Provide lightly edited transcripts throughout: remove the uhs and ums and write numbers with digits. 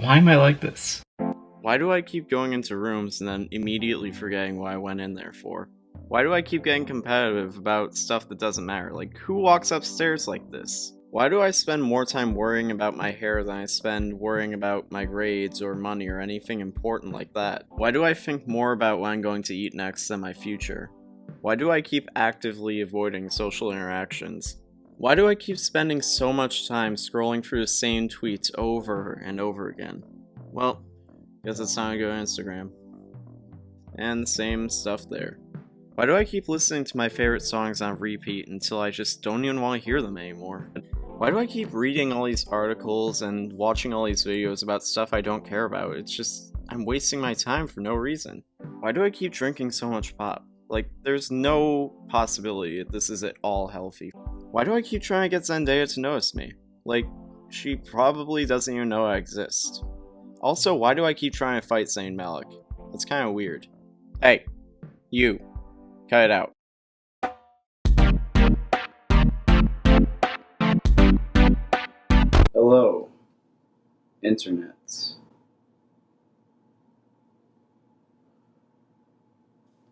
Why am I like this? Why do I keep going into rooms and then immediately forgetting what I went in there for? Why do I keep getting competitive about stuff that doesn't matter? Like, who walks upstairs like this? Why do I spend more time worrying about my hair than I spend worrying about my grades or money or anything important like that? Why do I think more about what I'm going to eat next than my future? Why do I keep actively avoiding social interactions? Why do I keep spending so much time scrolling through the same tweets over and over again? Well, guess it's time to go to Instagram. And the same stuff there. Why do I keep listening to my favorite songs on repeat until I just don't even want to hear them anymore? Why do I keep reading all these articles and watching all these videos about stuff I don't care about? It's just, I'm wasting my time for no reason. Why do I keep drinking so much pop? Like, there's no possibility that this is at all healthy. Why do I keep trying to get Zendaya to notice me? Like, she probably doesn't even know I exist. Also, why do I keep trying to fight Zayn Malik? That's kind of weird. Hey, you. Cut it out. Hello, Internet.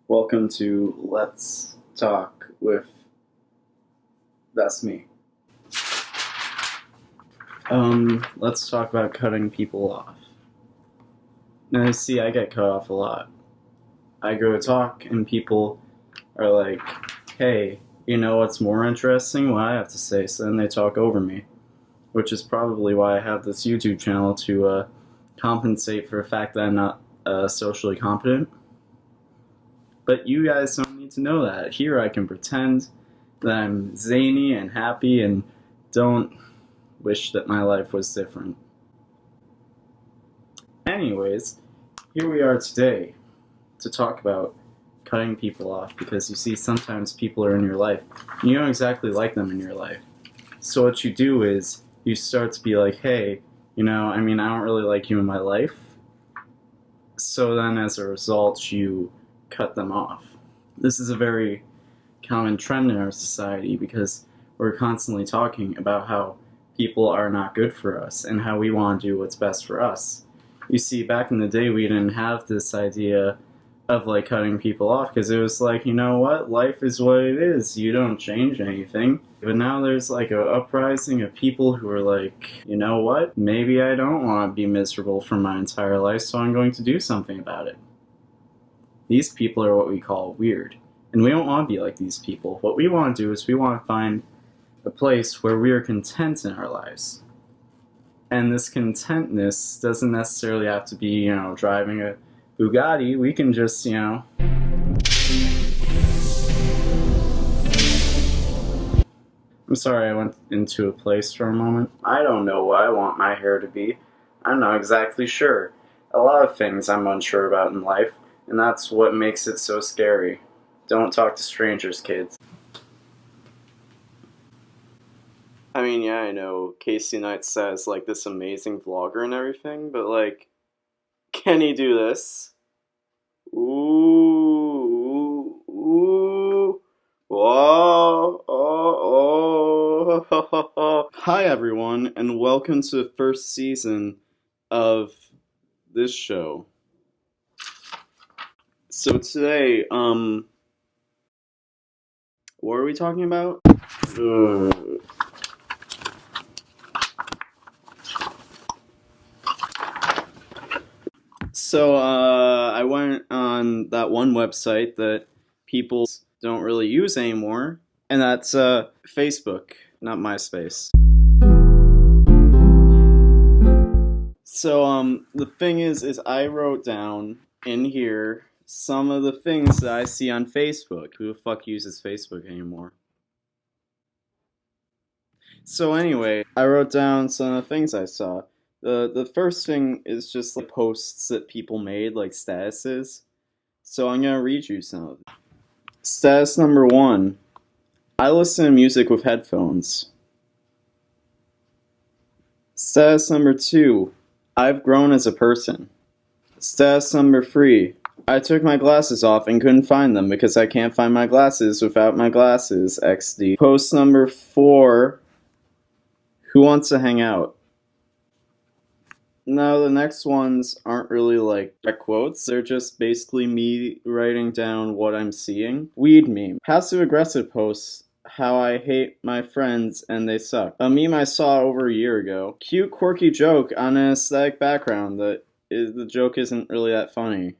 Welcome to Let's Talk with... That's me. Let's talk about cutting people off. Now, see, I get cut off a lot. I go to talk and people are like, hey, you know what's more interesting? What I have to say. So then they talk over me, which is probably why I have this YouTube channel to compensate for the fact that I'm not socially competent. But you guys don't need to know that. Here I can pretend that I'm zany and happy and don't wish that my life was different. Anyways, here we are today to talk about cutting people off, because you see, sometimes people are in your life and you don't exactly like them in your life. So what you do is you start to be like, hey, I don't really like you in my life. So then as a result, you cut them off. This is a very common trend in our society because we're constantly talking about how people are not good for us and how we want to do what's best for us. You see, back in the day, we didn't have this idea of like cutting people off because it was like, you know what, life is what it is, you don't change anything. But now there's like an uprising of people who are like, you know what, maybe I don't want to be miserable for my entire life, so I'm going to do something about it. These people are what we call weird, and we don't want to be like these people. What we want to do is we want to find a place where we are content in our lives. And this contentness doesn't necessarily have to be, driving a Bugatti. We can just, I'm sorry, I went into a place for a moment. I don't know what I want my hair to be. I'm not exactly sure. A lot of things I'm unsure about in life, and that's what makes it so scary. Don't talk to strangers, kids. I mean, yeah, I know Casey Neistat is like this amazing vlogger and everything, but like, can he do this? Ooh, ooh, whoa, oh. Hi everyone, and welcome to the first season of this show. So today, what are we talking about? So, I went on that one website that people don't really use anymore, and that's Facebook, not MySpace. So, the thing is I wrote down in here some of the things that I see on Facebook. Who the fuck uses Facebook anymore? So anyway, I wrote down some of the things I saw. The first thing is just like posts that people made, like statuses. So I'm gonna read you some of them. Status number 1. I listen to music with headphones. Status number 2. I've grown as a person. Status number 3. I took my glasses off and couldn't find them because I can't find my glasses without my glasses, XD. Post number 4. Who wants to hang out? No, the next ones aren't really like direct quotes. They're just basically me writing down what I'm seeing. Weed meme. Passive aggressive posts. How I hate my friends and they suck. A meme I saw over a year ago. Cute quirky joke on an aesthetic background that the joke isn't really that funny.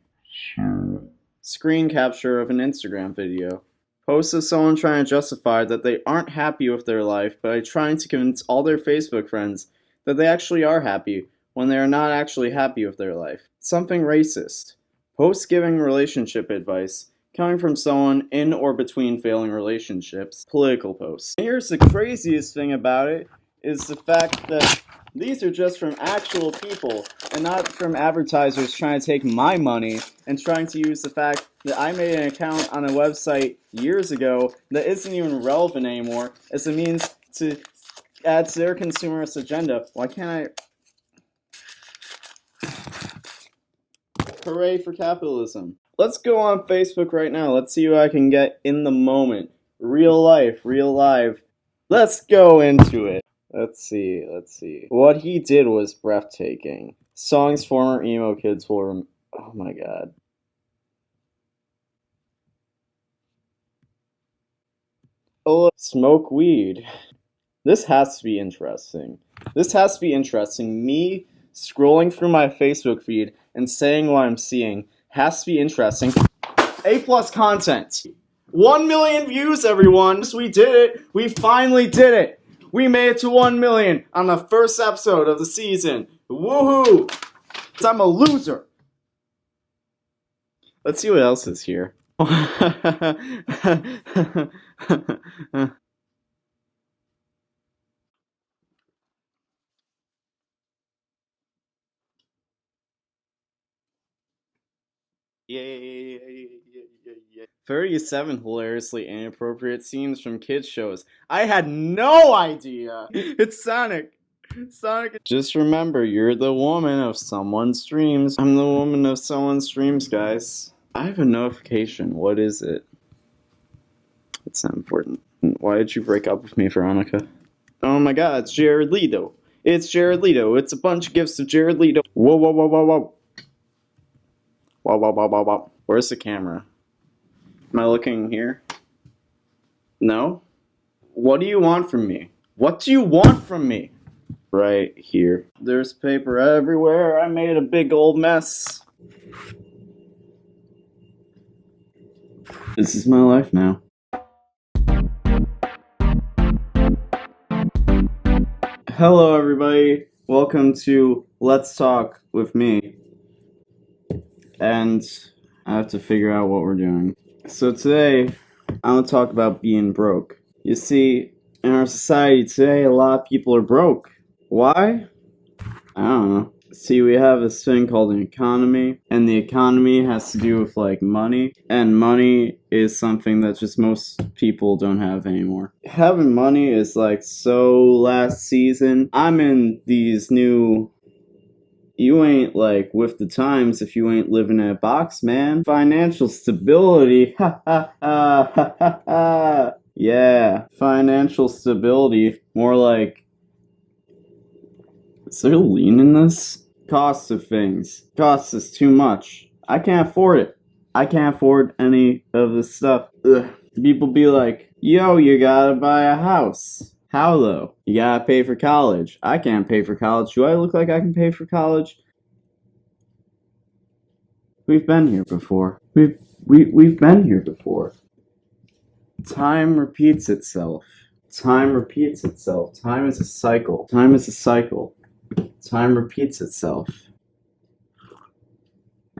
Screen capture of an Instagram video. Post of someone trying to justify that they aren't happy with their life, but trying to convince all their Facebook friends that they actually are happy when they are not actually happy with their life. Something racist. Post giving relationship advice coming from someone in or between failing relationships. Political posts. And here's the craziest thing about it is the fact that these are just from actual people and not from advertisers trying to take my money and trying to use the fact that I made an account on a website years ago that isn't even relevant anymore as a means to add to their consumerist agenda. Why can't I? Hooray for capitalism. Let's go on Facebook right now. Let's see what I can get in the moment. Real life, real live. Let's go into it. Let's see. What he did was breathtaking. Songs former emo kids will oh my god. Oh, smoke weed. This has to be interesting. Me scrolling through my Facebook feed and saying what I'm seeing has to be interesting. A+ content. 1 million views, everyone. We did it. We finally did it. We made it to 1 million on the first episode of the season. Woohoo! I'm a loser. Let's see what else is here. Yay. 37 hilariously inappropriate scenes from kids shows. I had no idea. It's Sonic. Just remember, you're the woman of someone's dreams. I'm the woman of someone's dreams, guys. I have a notification. What is it? It's not important. Why did you break up with me, Veronica? Oh my god, it's Jared Leto. It's a bunch of gifts of Jared Leto. Whoa. Wow. Where's the camera? Am I looking here? No? What do you want from me? Right here. There's paper everywhere. I made a big old mess. This is my life now. Hello, everybody. Welcome to Let's Talk with me. And I have to figure out what we're doing. So today, I want to talk about being broke. You see, in our society today, a lot of people are broke. Why? I don't know. See, we have this thing called an economy, and the economy has to do with, like, money, and money is something that just most people don't have anymore. Having money is, like, so last season. I'm in these new... You ain't, like, with the times if you ain't living in a box, man. Financial stability. Yeah, financial stability. More like... Is there a lien in this? Cost of things. Cost is too much. I can't afford it. I can't afford any of this stuff. Ugh. People be like, yo, you gotta buy a house. How though? You gotta pay for college. I can't pay for college. Do I look like I can pay for college? We've been here before. We've been here before. Time repeats itself. Time is a cycle. Time repeats itself.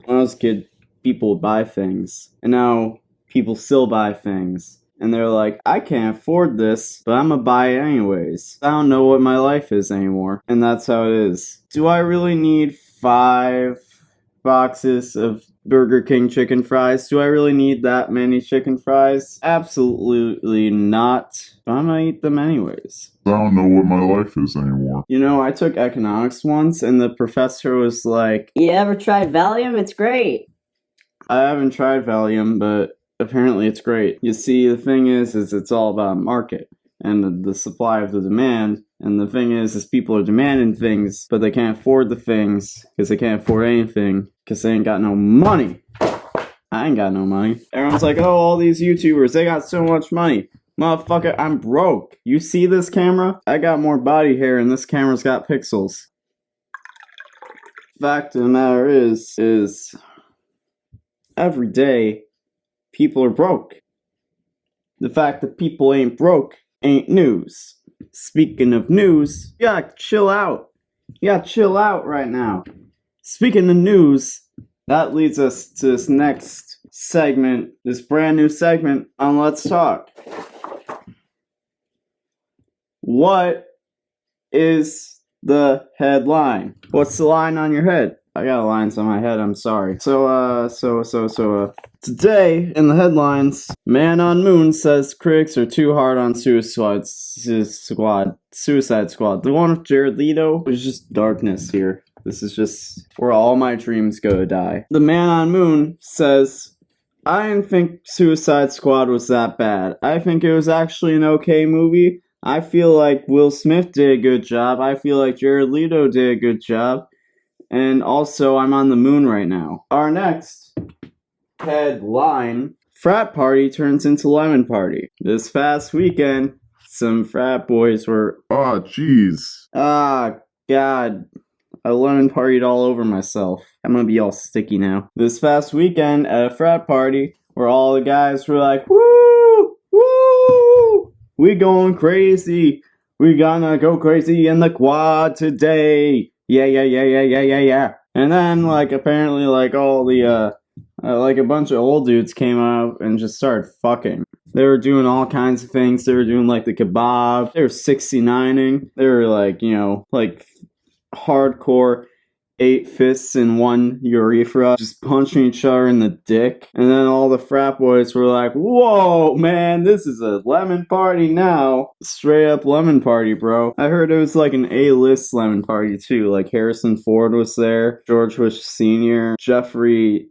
When I was a kid, people would buy things, and now people still buy things. And they're like, I can't afford this, but I'm gonna buy it anyways. I don't know what my life is anymore. And that's how it is. Do I really need 5 boxes of Burger King chicken fries? Do I really need that many chicken fries? Absolutely not. But I'm gonna eat them anyways. I don't know what my life is anymore. You know, I took economics once, and the professor was like, You ever tried Valium? It's great. I haven't tried Valium, but apparently it's great. You see, the thing is it's all about market and the supply of the demand, And the thing is people are demanding things, but they can't afford the things because they can't afford anything because they ain't got no money. I ain't got no money. Everyone's like, oh, all these YouTubers, they got so much money. Motherfucker, I'm broke. You see this camera? I got more body hair and this camera's got pixels. Fact of the matter is every day people are broke. The fact that people ain't broke ain't news. Speaking of news, you gotta chill out. You gotta chill out right now. Speaking of news, that leads us to this next segment, this brand new segment on Let's Talk. What is the headline? What's the line on your head? I got lines on my head, I'm sorry. So, today in the headlines, Man on Moon says critics are too hard on Suicide Squad. The one with Jared Leto was just darkness here. This is just where all my dreams go to die. The Man on Moon says, I didn't think Suicide Squad was that bad. I think it was actually an okay movie. I feel like Will Smith did a good job. I feel like Jared Leto did a good job. And also, I'm on the moon right now. Our next headline, Frat Party turns into Lemon Party. This past weekend, some frat boys were... Ah, jeez. God. I lemon partied all over myself. I'm gonna be all sticky now. This past weekend at a frat party, where all the guys were like, woo! Woo! We going crazy. We gonna go crazy in the quad today. Yeah. And then, apparently, all the, a bunch of old dudes came out and just started fucking. They were doing all kinds of things. They were doing, the kebab. They were 69ing. They were, hardcore 8 fists in one urethra, just punching each other in the dick. And then all the frat boys were like, whoa, man, this is a lemon party now. Straight up lemon party, bro. I heard it was an A-list lemon party too. Harrison Ford was there, George Bush Sr., Jeffrey.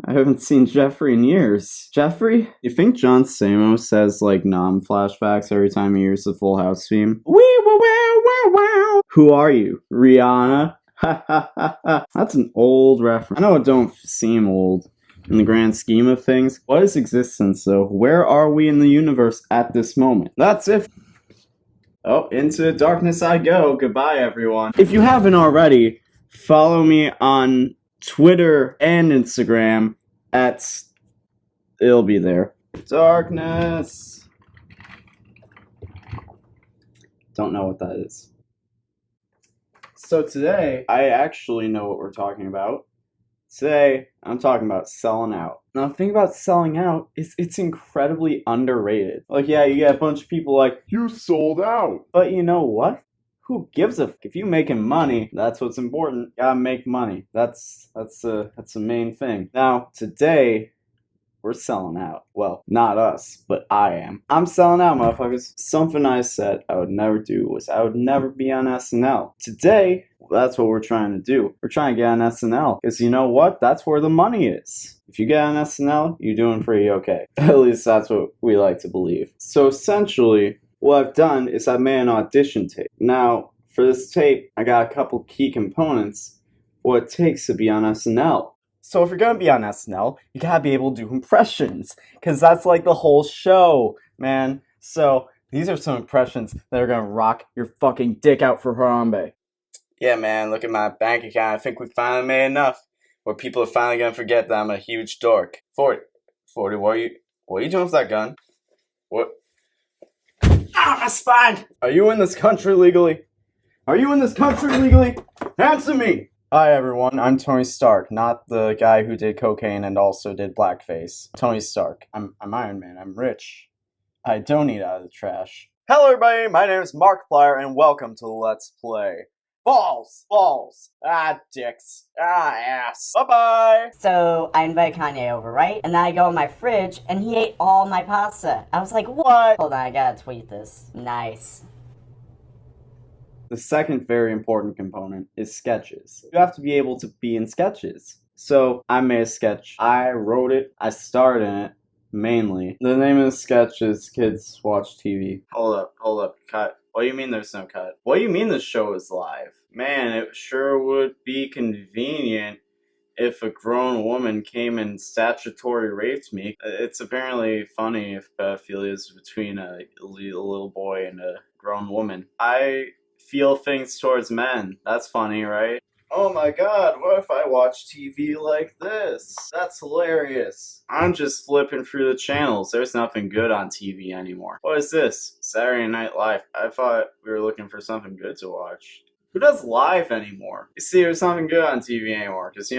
I haven't seen Jeffrey in years. Jeffrey? You think John Stamos says, nom flashbacks every time he hears the Full House theme? Wow. Who are you? Rihanna? Ha ha ha ha. That's an old reference. I know it don't seem old in the grand scheme of things. What is existence, though? Where are we in the universe at this moment? That's it. Oh, into the darkness I go. Goodbye, everyone. If you haven't already, follow me on Twitter and Instagram it'll be there. Darkness. Don't know what that is. So today, I actually know what we're talking about. Today, I'm talking about selling out. Now, the thing about selling out is it's incredibly underrated. Yeah, you get a bunch of people You sold out. but you know what? Who gives a f? If you making money, that's what's important. Gotta make money. That's the main thing. Now, today, we're selling out. Well, not us, but I am. I'm selling out, motherfuckers. Something I said I would never do was I would never be on SNL. Today, that's what we're trying to do. We're trying to get on SNL. Because you know what? That's where the money is. If you get on SNL, you're doing pretty okay. At least that's what we like to believe. So essentially, what I've done is I made an audition tape. Now, for this tape, I got a couple key components what it takes to be on SNL. So if you're gonna be on SNL, you gotta be able to do impressions, because that's the whole show, man. So these are some impressions that are gonna rock your fucking dick out for Harambe. Yeah, man, look at my bank account. I think we finally made enough where people are finally gonna forget that I'm a huge dork. 40, what are you doing with that gun? What? Ah, my spine! Are you in this country legally? Answer me! Hi everyone, I'm Tony Stark, not the guy who did cocaine and also did blackface. Tony Stark. I'm Iron Man, I'm rich. I don't eat out of the trash. Hello everybody, my name is Markiplier and welcome to Let's Play. Balls! Dicks. Ass. Bye-bye! So I invited Kanye over, right? And then I go in my fridge and he ate all my pasta. I was like, what? Hold on, I gotta tweet this. Nice. The second very important component is sketches. You have to be able to be in sketches. So I made a sketch. I wrote it, I starred in it, Mainly. The name of the sketch is Kids Watch TV. Hold up, cut. What do you mean there's no cut? What do you mean the show is live? Man, it sure would be convenient if a grown woman came and statutory raped me. It's apparently funny if pedophilia is between a little boy and a grown woman. I feel things towards men. That's funny, right? Oh my god, what if I watch TV like this? That's hilarious. I'm just flipping through the channels. There's nothing good on TV anymore. What is this? Saturday Night Live. I thought we were looking for something good to watch. Who does live anymore? You see, there's nothing good on TV anymore. Because,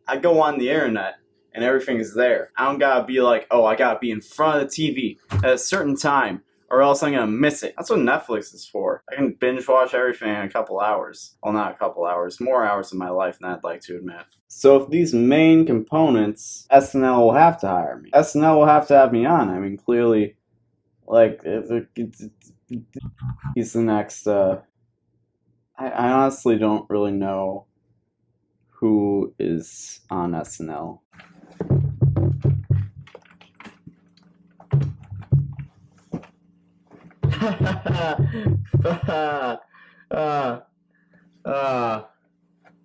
I go on the internet and everything is there. I don't gotta be like, oh, I gotta be in front of the TV at a certain time, or else I'm gonna miss it. That's what Netflix is for. I can binge watch everything in a couple hours. Well, not a couple hours, more hours of my life than I'd like to admit. So if these main components, SNL will have to hire me. SNL will have to have me on. I mean, clearly, like, he's the next, I honestly don't really know who is on SNL.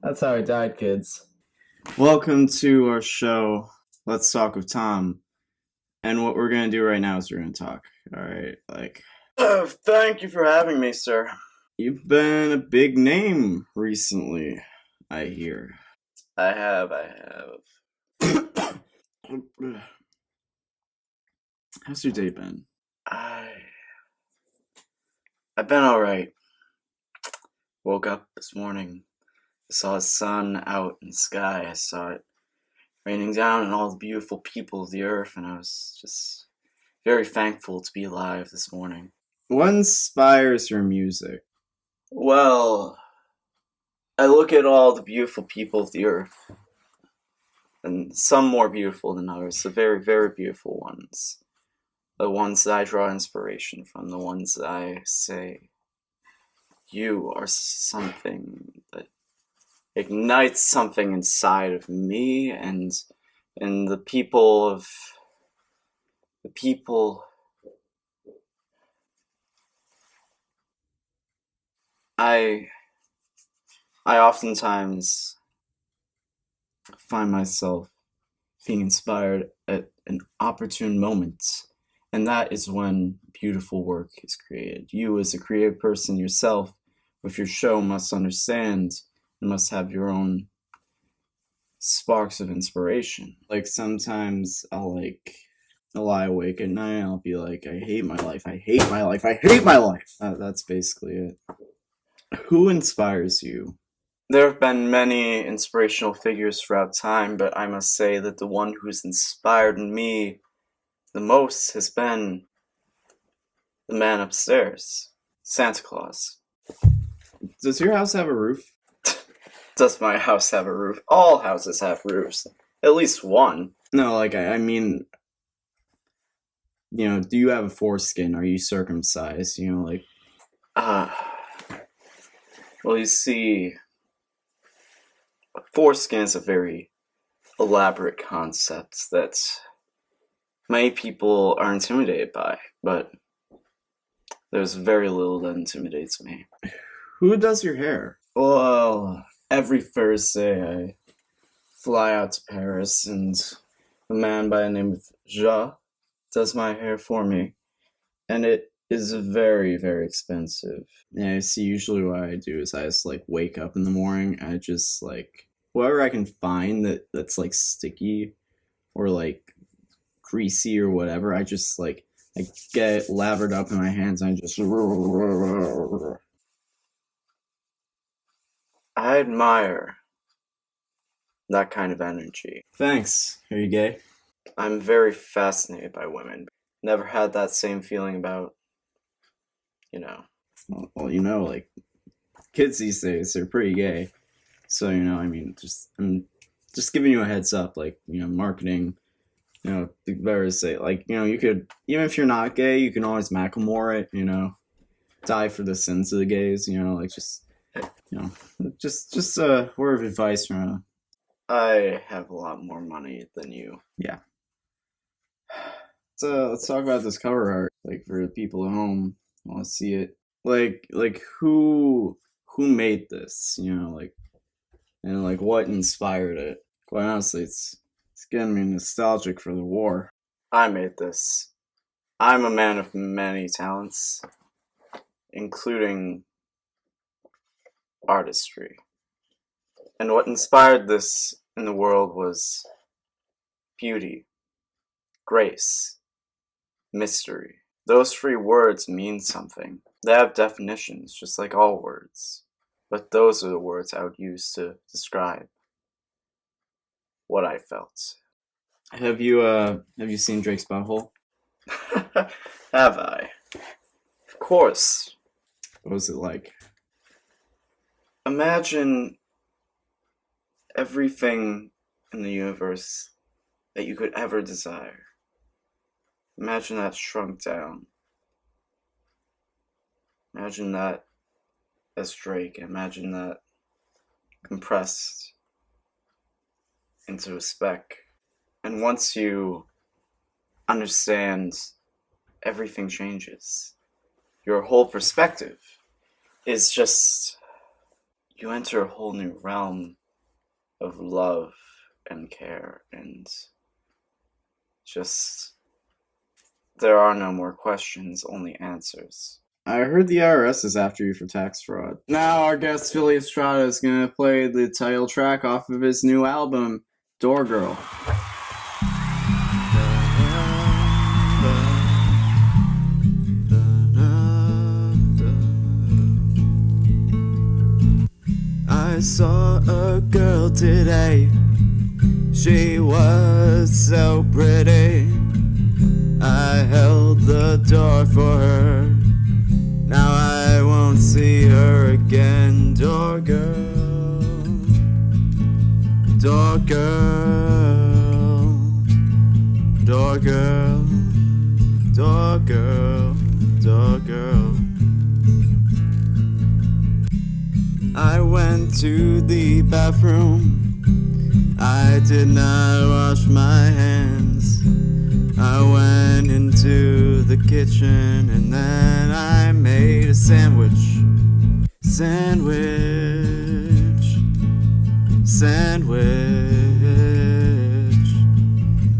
That's how I died, kids. Welcome to our show, Let's Talk with Tom. And what we're going to do right now is we're going to talk. Alright, thank you for having me, sir. You've been a big name recently, I hear. I have. How's your day been? I've been alright. Woke up this morning. I saw the sun out in the sky. I saw it raining down on all the beautiful people of the earth, and I was just very thankful to be alive this morning. What inspires your music? Well, I look at all the beautiful people of the earth, and some more beautiful than others, the very, very beautiful ones. The ones that I draw inspiration from, the ones that I say, you are something that ignites something inside of me and the people. I oftentimes find myself being inspired at an opportune moment, and that is when beautiful work is created. You, as a creative person yourself, with your show, must understand and must have your own sparks of inspiration. Like, sometimes I'll lie awake at night and I'll be like, I hate my life, I hate my life, I hate my life. That's basically it. Who inspires you? There have been many inspirational figures throughout time, but I must say that the one who's inspired me the most has been the man upstairs, Santa Claus. Does your house have a roof? Does my house have a roof? All houses have roofs. At least one. No, I mean, do you have a foreskin? Are you circumcised? Well, you see, foreskin is a very elaborate concept that many people are intimidated by, but there's very little that intimidates me. Who does your hair? Well, every Thursday I fly out to Paris, and a man by the name of Ja does my hair for me, and it is very, very expensive. Yeah, see, usually what I do is I just wake up in the morning, I just whatever I can find that's sticky or greasy or whatever, I just I get it lathered up in my hands and I just I admire that kind of energy. Thanks. Are you gay? I'm very fascinated by women. Never had that same feeling about, Well, kids these days, they're pretty gay. So, I'm just giving you a heads up, marketing, better to say, you could, even if you're not gay, you can always Macklemore it, die for the sins of the gays, just a word of advice from I have a lot more money than you. Yeah. So let's talk about this cover art. Like for the people at home, I want to see it. Like who made this? You know, like, and like what inspired it? Quite honestly, it's getting me nostalgic for the war. I made this. I'm a man of many talents, including artistry. And what inspired this in the world was beauty, grace, mystery. Those three words mean something. They have definitions, just like all words. But those are the words I would use to describe what I felt. Have you seen Drake's Butthole? Have I? Of course. What was it like? Imagine everything in the universe that you could ever desire. Imagine that shrunk down. Imagine that as Drake. Imagine that compressed into a speck. And once you understand, everything changes. Your whole perspective is just, you enter a whole new realm of love and care, and just, there are no more questions, only answers. I heard the IRS is after you for tax fraud. Now our guest Philly Estrada is gonna play the title track off of his new album, Door Girl. I saw a girl today. She was so pretty. I held the door for her. Now I won't see her again. Door girl, door girl, door girl, door girl, door girl. I went to the bathroom. I did not wash my hands. I went into the kitchen and then I made a sandwich. Sandwich. Sandwich.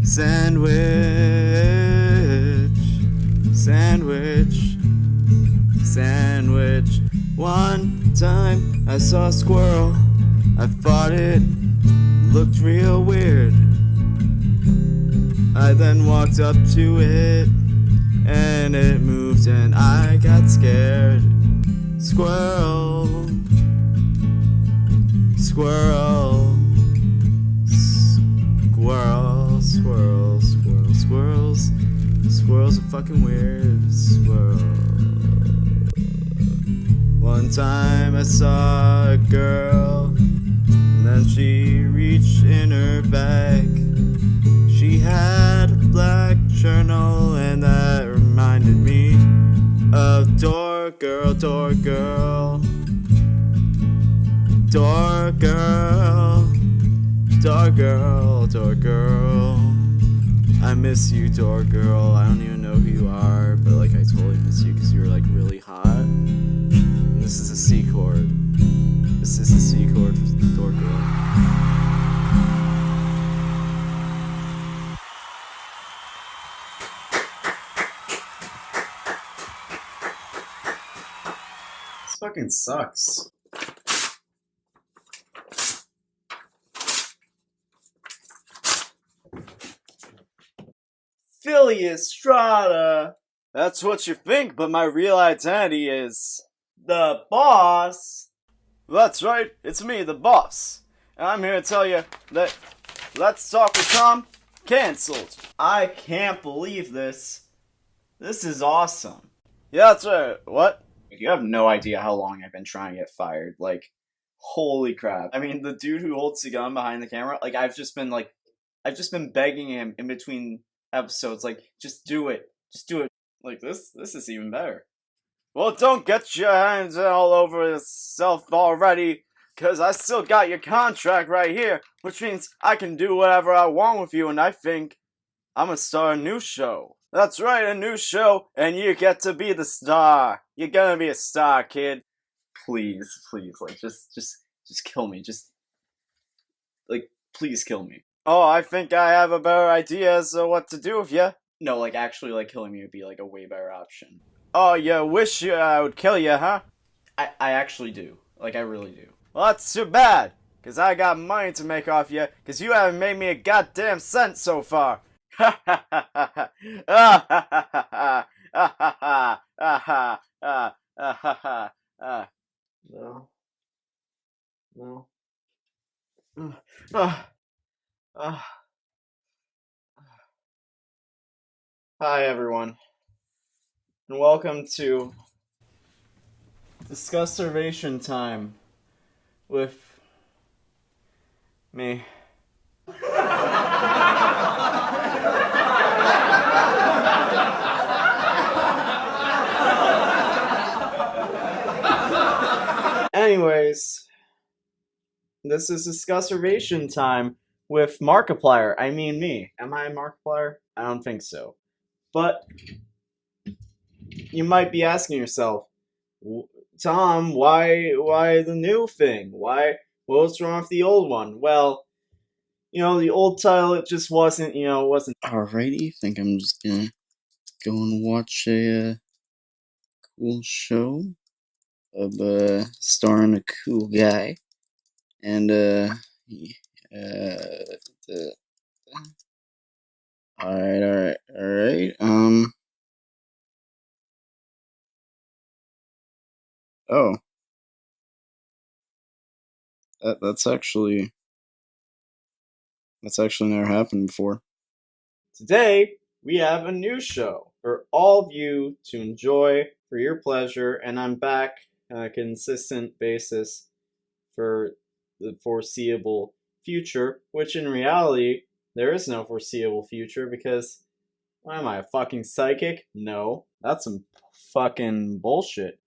Sandwich. Sandwich. Sandwich. One time I saw a squirrel. I thought it looked real weird. I then walked up to it and it moved and I got scared. Squirrel, squirrel, squirrel, squirrel, squirrel, squirrels. Squirrels are fucking weird. Squirrel. One time I saw a girl and then she reached in her bag. She had a black journal and that reminded me of Door Girl, Door Girl, Door Girl, Door Girl, Door Girl. I miss you, Door Girl. I don't even know who you are, but like I totally miss you because you're like really hot. And this is a C chord. This is a C chord for Door Girl. This fucking sucks. Philly Estrada. That's what you think, but my real identity is the boss. That's right, it's me, the boss. And I'm here to tell you that Let's Talk with Tom canceled. I can't believe this. This is awesome. Yeah, that's right. What? You have no idea how long I've been trying to get fired. Like, holy crap. I mean, the dude who holds the gun behind the camera, like, I've just been begging him in between episodes, like, just do it. Just do it. Like, this is even better. Well, don't get your hands all over yourself already, because I still got your contract right here, which means I can do whatever I want with you, and I think I'm gonna start a new show. That's right, a new show, and you get to be the star. You're gonna be a star, kid. Please, like, just kill me. Like, please kill me. Oh, I think I have a better idea as to what to do with you. No, like, actually, like, killing me would be, like, a way better option. Oh, you wish I would kill you, huh? I actually do. Like, I really do. Well, that's too bad, because I got money to make off you, because you haven't made me a goddamn cent so far. Ha ha ha ha ha. Ah ha ha ha ha. Ah ha ha. Ah ha. Ah ha ha. Ah. No. No. Hi, everyone, and welcome to Discussivation Time with me. Anyways, this is Discussivation Time with Markiplier. I mean me. Am I a Markiplier? I don't think so. But you might be asking yourself, Tom, why the new thing? What's wrong with the old one? Well, the old title, it just wasn't. Alrighty, think I'm just gonna go and watch a cool show of starring a cool guy, and alright. Oh, that's actually never happened before. Today we have a new show for all of you to enjoy for your pleasure, and I'm back on a consistent basis for the foreseeable future, which in reality there is no foreseeable future because, what am I, a fucking psychic? No, that's some fucking bullshit.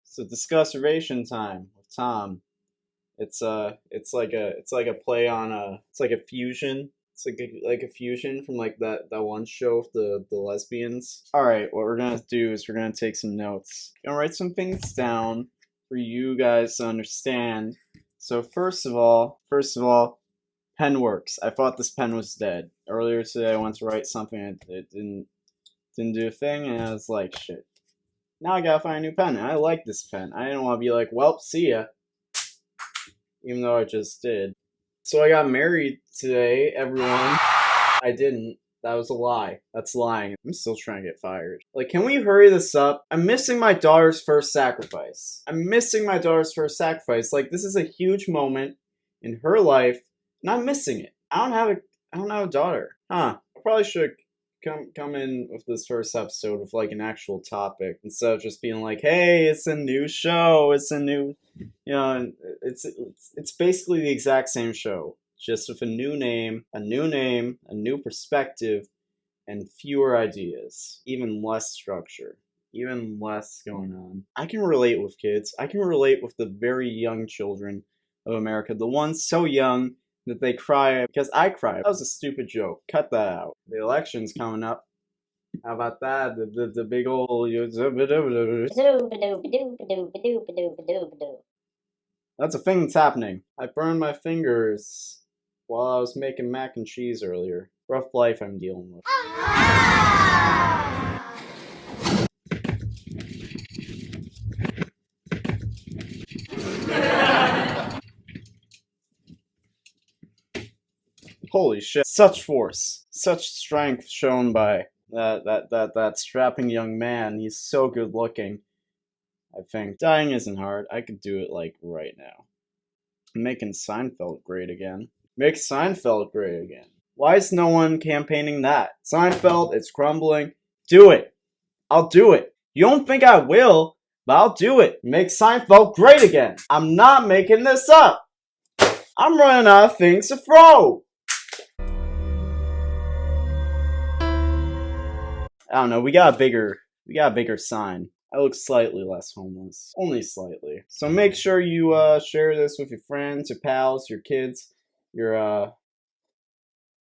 So Discussivation Time with Tom. It's like a play on it's like a fusion. It's like a fusion from like that one show with the lesbians. All right, what we're gonna do is we're gonna take some notes. Gonna write some things down for you guys to understand. So first of all, pen works. I thought this pen was dead. Earlier today I went to write something and it didn't do a thing, and I was like, shit. Now I gotta find a new pen. And I like this pen. I didn't want to be like, well, see ya. Even though I just did. So I got married today, everyone. I didn't. That was a lie. That's lying. I'm still trying to get fired. Like, can we hurry this up? I'm missing my daughter's first sacrifice. Like, this is a huge moment in her life, and I'm missing it. I don't have a daughter. Huh. I probably should come in with this first episode with like an actual topic instead of just being like, hey, it's a new show, it's a new, it's basically the exact same show, just with a new name, a new perspective, and fewer ideas, even less structure, even less going on. I can relate with kids. I can relate with the very young children of America, the ones so young that they cry because I cry. That was a stupid joke. Cut that out. The election's coming up. How about that? The big old... That's a thing that's happening. I burned my fingers while I was making mac and cheese earlier. Rough life I'm dealing with. Holy shit. Such force. Such strength shown by that strapping young man. He's so good looking. I think. Dying isn't hard. I could do it like right now. I'm making Seinfeld great again. Make Seinfeld great again. Why is no one campaigning that? Seinfeld, it's crumbling. Do it. I'll do it. You don't think I will, but I'll do it. Make Seinfeld great again. I'm not making this up. I'm running out of things to throw. I don't know, we got a bigger sign. I look slightly less homeless. Only slightly. So make sure you share this with your friends, your pals, your kids, your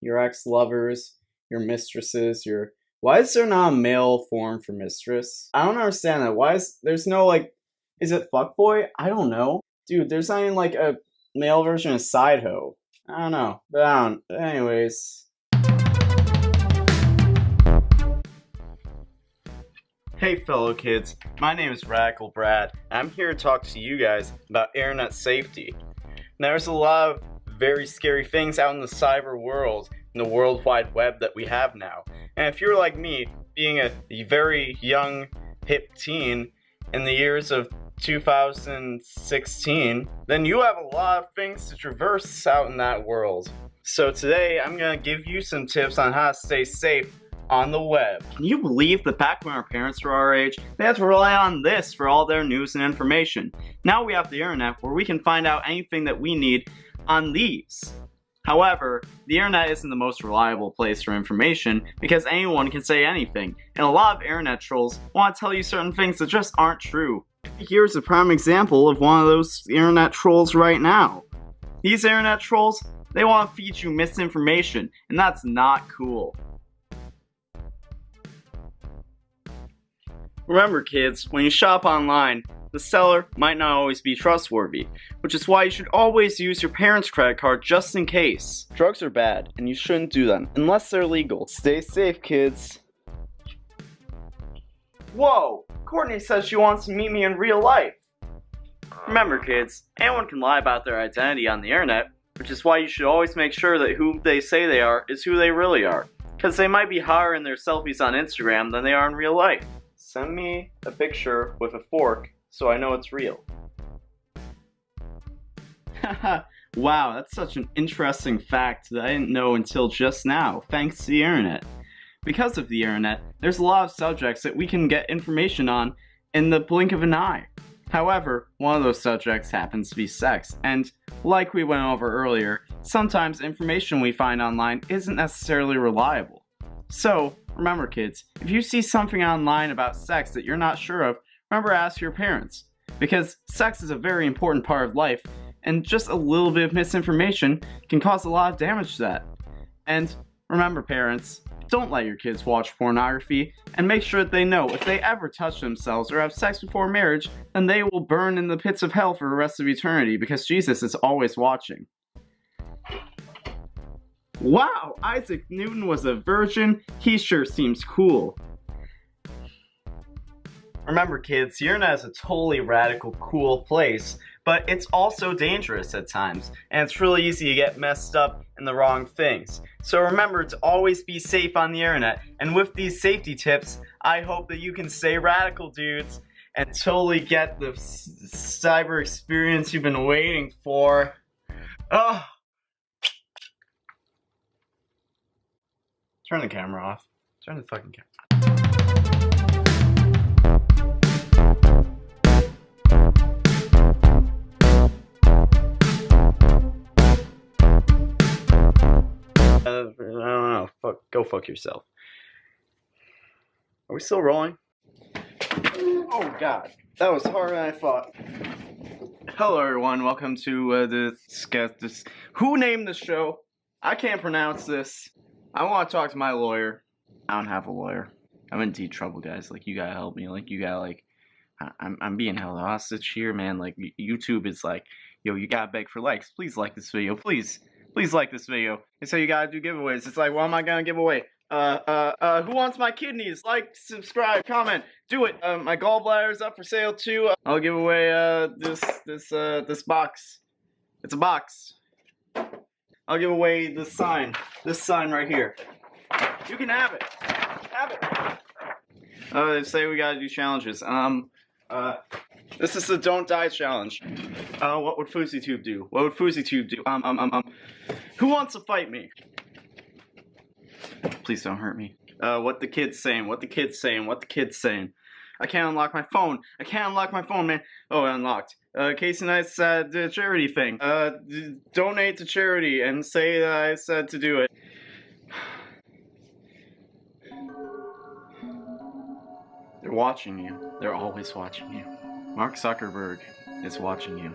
ex-lovers, your mistresses, your... Why is there not a male form for mistress? I don't understand that. Why is... There's no, like... Is it fuckboy? I don't know. Dude, there's not even, like, a male version of side hoe. I don't know. But I don't... Anyways... Hey fellow kids, my name is Radical Brad, and I'm here to talk to you guys about internet safety. Now, there's a lot of very scary things out in the cyber world, in the World Wide Web that we have now. And if you're like me, being a very young, hip teen in the years of 2016, then you have a lot of things to traverse out in that world. So today, I'm going to give you some tips on how to stay safe on the web. Can you believe that back when our parents were our age, they had to rely on this for all their news and information? Now we have the internet where we can find out anything that we need on these. However, the internet isn't the most reliable place for information because anyone can say anything, and a lot of internet trolls want to tell you certain things that just aren't true. Here's a prime example of one of those internet trolls right now. These internet trolls, they want to feed you misinformation, and that's not cool. Remember kids, when you shop online, the seller might not always be trustworthy, which is why you should always use your parents' credit card just in case. Drugs are bad, and you shouldn't do them, unless they're legal. Stay safe, kids. Whoa! Courtney says she wants to meet me in real life. Remember kids, anyone can lie about their identity on the internet, which is why you should always make sure that who they say they are is who they really are. Because they might be hotter in their selfies on Instagram than they are in real life. Send me a picture with a fork so I know it's real. Haha, wow, that's such an interesting fact that I didn't know until just now, thanks to the internet. Because of the internet, there's a lot of subjects that we can get information on in the blink of an eye. However, one of those subjects happens to be sex, and like we went over earlier, sometimes information we find online isn't necessarily reliable. So, remember kids, if you see something online about sex that you're not sure of, remember to ask your parents. Because sex is a very important part of life, and just a little bit of misinformation can cause a lot of damage to that. And remember parents, don't let your kids watch pornography, and make sure that they know if they ever touch themselves or have sex before marriage, then they will burn in the pits of hell for the rest of eternity, because Jesus is always watching. Wow, Isaac Newton was a virgin? He sure seems cool. Remember kids, the internet is a totally radical, cool place, but it's also dangerous at times, and it's really easy to get messed up in the wrong things. So remember to always be safe on the internet, and with these safety tips, I hope that you can stay radical, dudes, and totally get the cyber experience you've been waiting for. Oh. Turn the camera off. Turn the fucking camera I don't know. Go fuck yourself. Are we still rolling? Oh god, that was harder than I thought. Hello everyone, welcome to this. Who named the show? I can't pronounce this. I want to talk to my lawyer. I don't have a lawyer. I'm in deep trouble, guys. Like, you gotta help me. Like, you gotta, like... I'm being held hostage here, man. Like, YouTube is like, yo, you gotta beg for likes. Please like this video. Please like this video. They say you gotta do giveaways. It's like, what am I gonna give away? Who wants my kidneys? Like, subscribe, comment. Do it. My gallbladder's up for sale, too. I'll give away, this box. It's a box. I'll give away this sign right here. You can have it. Have it. They say we gotta do challenges. This is the Don't Die challenge. What would FouseyTube do? What would FouseyTube do? Who wants to fight me? Please don't hurt me. What the kid's saying, what the kid's saying, what the kid's saying. I can't unlock my phone. I can't unlock my phone, man. Oh, unlocked. Casey Neistat said the charity thing. Donate to charity and say that I said to do it. They're watching you. They're always watching you. Mark Zuckerberg is watching you.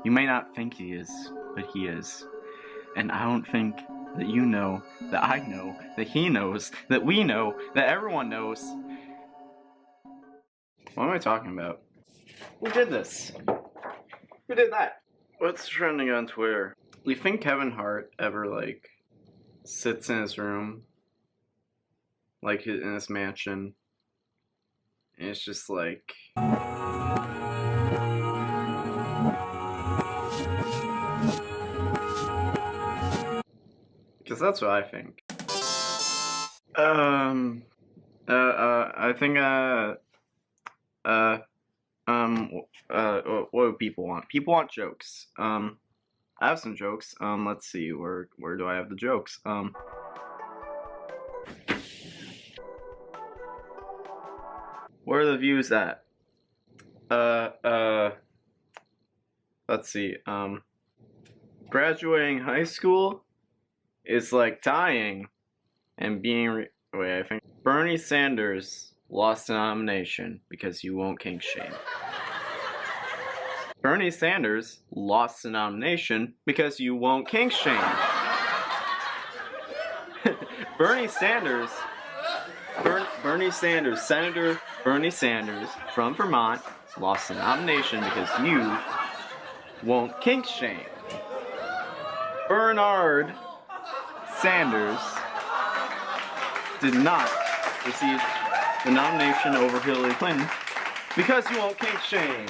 You may not think he is, but he is. And I don't think that you know, that I know, that he knows, that we know, that everyone knows. What am I talking about? Who did this? Who did that? What's trending on Twitter? You think Kevin Hart ever, like, sits in his room, like in his mansion, and it's just like... Because that's what I think. I think, what do people want? People want jokes. I have some jokes. Let's see, where do I have the jokes? Where are the views at? Let's see, graduating high school is like dying and being wait, I think Bernie Sanders lost the nomination because you won't kink shame. Bernie Sanders lost the nomination because you won't kink shame. Bernie Sanders, Senator Bernie Sanders from Vermont lost the nomination because you won't kink shame. Bernard Sanders did not receive the nomination over Hillary Clinton because you won't kink shame.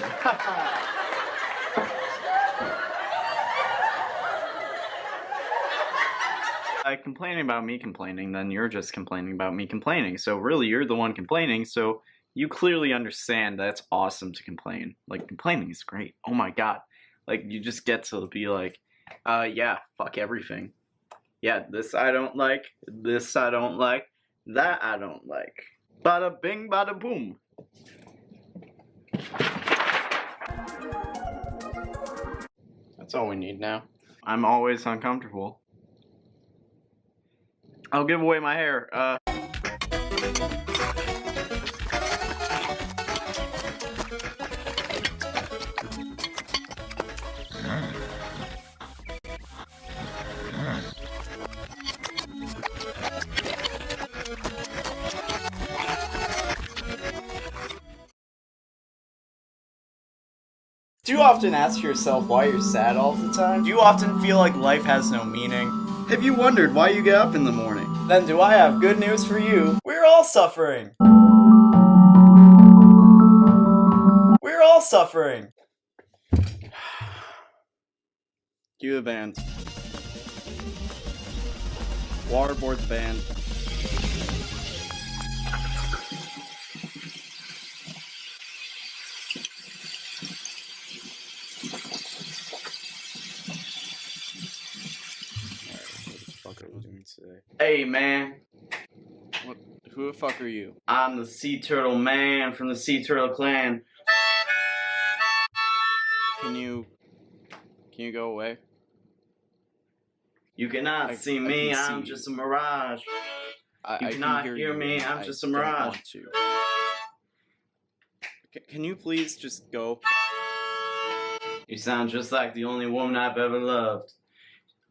By complaining about me complaining, then you're just complaining about me complaining. So really, you're the one complaining, so you clearly understand that it's awesome to complain. Like, complaining is great. Oh my god. Like, you just get to be like, yeah, fuck everything. Yeah, this I don't like, this I don't like, that I don't like. Bada bing, bada boom. That's all we need now. I'm always uncomfortable. I'll give away my hair. Do you often ask yourself why you're sad all the time? Do you often feel like life has no meaning? Have you wondered why you get up in the morning? Then do I have good news for you. We're all suffering. We're all suffering. Cue the band. Waterboard the band. Hey man, who the fuck are you? I'm the Sea Turtle Man from the Sea Turtle Clan. Can you go away? You cannot see me, I'm just a mirage. You cannot hear me, I'm just a mirage. Can you please just go? You sound just like the only woman I've ever loved.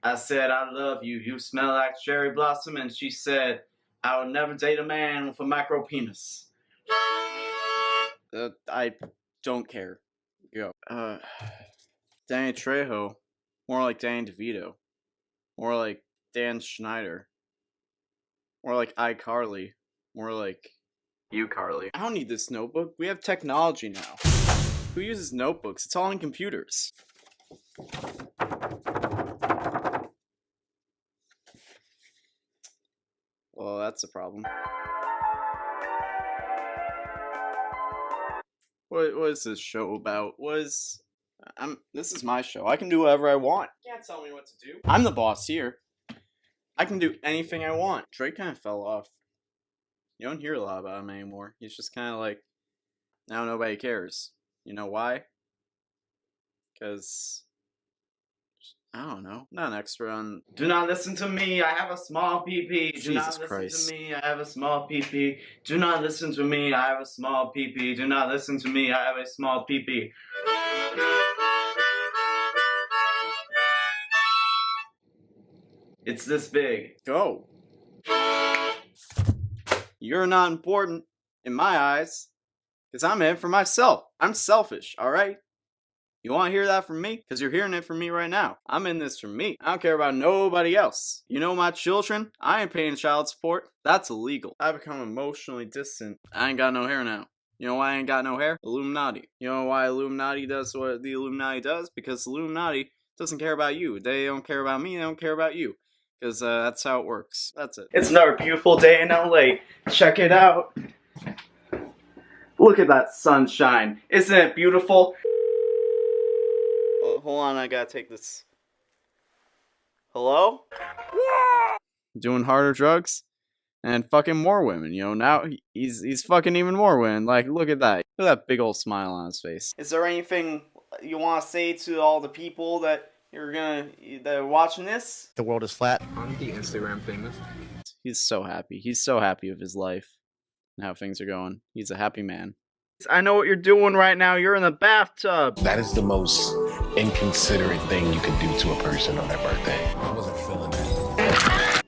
I said, I love you, you smell like cherry blossom, and she said, I would never date a man with a micro penis. I don't care. Go. Danny Trejo. More like Danny DeVito. More like Dan Schneider. More like iCarly. More like you, Carly. I don't need this notebook. We have technology now. Who uses notebooks? It's all in computers. Well, that's a problem. What is this show about? This is my show. I can do whatever I want. You can't tell me what to do. I'm the boss here. I can do anything I want. Drake kind of fell off. You don't hear a lot about him anymore. He's just kind of like, now nobody cares. You know why? Because... I don't know. Not an extra on... Do not listen to me, I have a small pee-pee. Do not listen to me, I have a small pee-pee. Do not listen to me, I have a small pee-pee. Do not listen to me, I have a small pee-pee. It's this big. Go. You're not important in my eyes, because I'm in it for myself. I'm selfish, alright? You want to hear that from me? Because you're hearing it from me right now. I'm in this for me. I don't care about nobody else. You know my children? I ain't paying child support. That's illegal. I become emotionally distant. I ain't got no hair now. You know why I ain't got no hair? Illuminati. You know why Illuminati does what the Illuminati does? Because Illuminati doesn't care about you. They don't care about me. They don't care about you. Because that's how it works. That's it. It's another beautiful day in LA. Check it out. Look at that sunshine. Isn't it beautiful? Oh, hold on, I gotta take this. Hello? Doing harder drugs? And fucking more women, you know, now he's fucking even more women. Like, look at that. Look at that big old smile on his face. Is there anything you want to say to all the people that that are watching this? The world is flat. I'm the Instagram famous. He's so happy. He's so happy with his life and how things are going. He's a happy man. I know what you're doing right now. You're in the bathtub. That is the most inconsiderate thing you can do to a person on their birthday. I wasn't feeling that.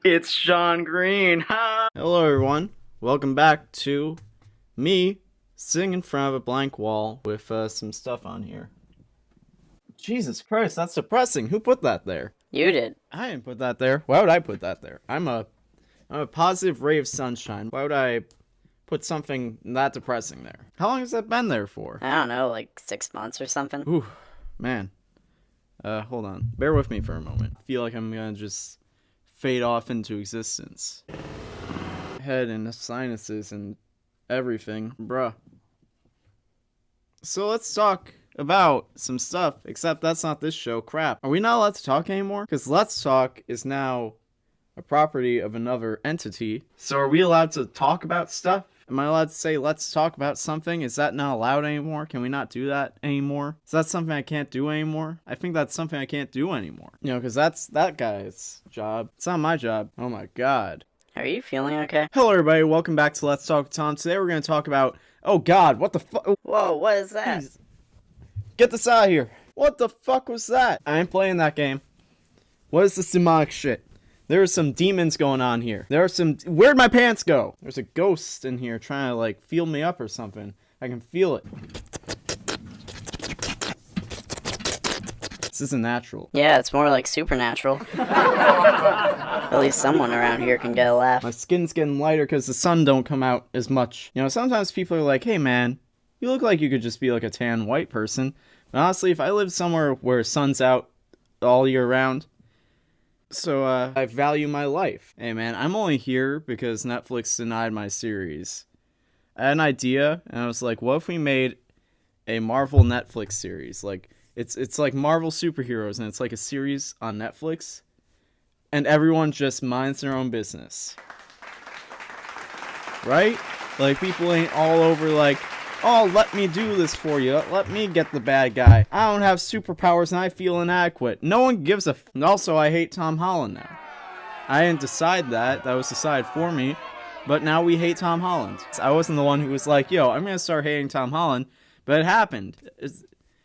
It's Sean Green. Hello everyone. Welcome back to me sitting in front of a blank wall with some stuff on here. Jesus Christ, that's depressing. Who put that there? You did. I didn't put that there. Why would I put that there? I'm a positive ray of sunshine. Why would I put something that depressing there? How long has that been there for? I don't know, like 6 months or something. Ooh, man. Hold on. Bear with me for a moment. I feel like I'm gonna just fade off into existence. Head and the sinuses and everything. Bruh. So let's talk about some stuff, except that's not this show. Crap. Are we not allowed to talk anymore? Because Let's Talk is now a property of another entity. So are we allowed to talk about stuff? Am I allowed to say, let's talk about something? Is that not allowed anymore? Can we not do that anymore? Is that something I can't do anymore? I think that's something I can't do anymore. You know, because that's that guy's job. It's not my job. Oh my god. Are you feeling okay? Hello everybody, welcome back to Let's Talk with Tom. Today we're going to talk about, oh god, what the fuck? Whoa, what is that? Get this out of here. What the fuck was that? I ain't playing that game. What is this demonic shit? There are some demons going on here. There are some... Where'd my pants go? There's a ghost in here trying to, like, feel me up or something. I can feel it. This isn't natural. Yeah, it's more like supernatural. At least someone around here can get a laugh. My skin's getting lighter because the sun don't come out as much. You know, sometimes people are like, hey man, you look like you could just be like a tan white person. But honestly, if I lived somewhere where sun's out all year round, so I value my life. Hey man, I'm only here because Netflix denied my series. I had an idea, and I was like, what if we made a Marvel Netflix series? Like, it's like Marvel superheroes, and it's like a series on Netflix, and everyone just minds their own business. Right? Like, people ain't all over like, oh, let me do this for you. Let me get the bad guy. I don't have superpowers and I feel inadequate. No one gives a And also, I hate Tom Holland now. I didn't decide that. That was decided for me. But now we hate Tom Holland. I wasn't the one who was like, yo, I'm going to start hating Tom Holland. But it happened.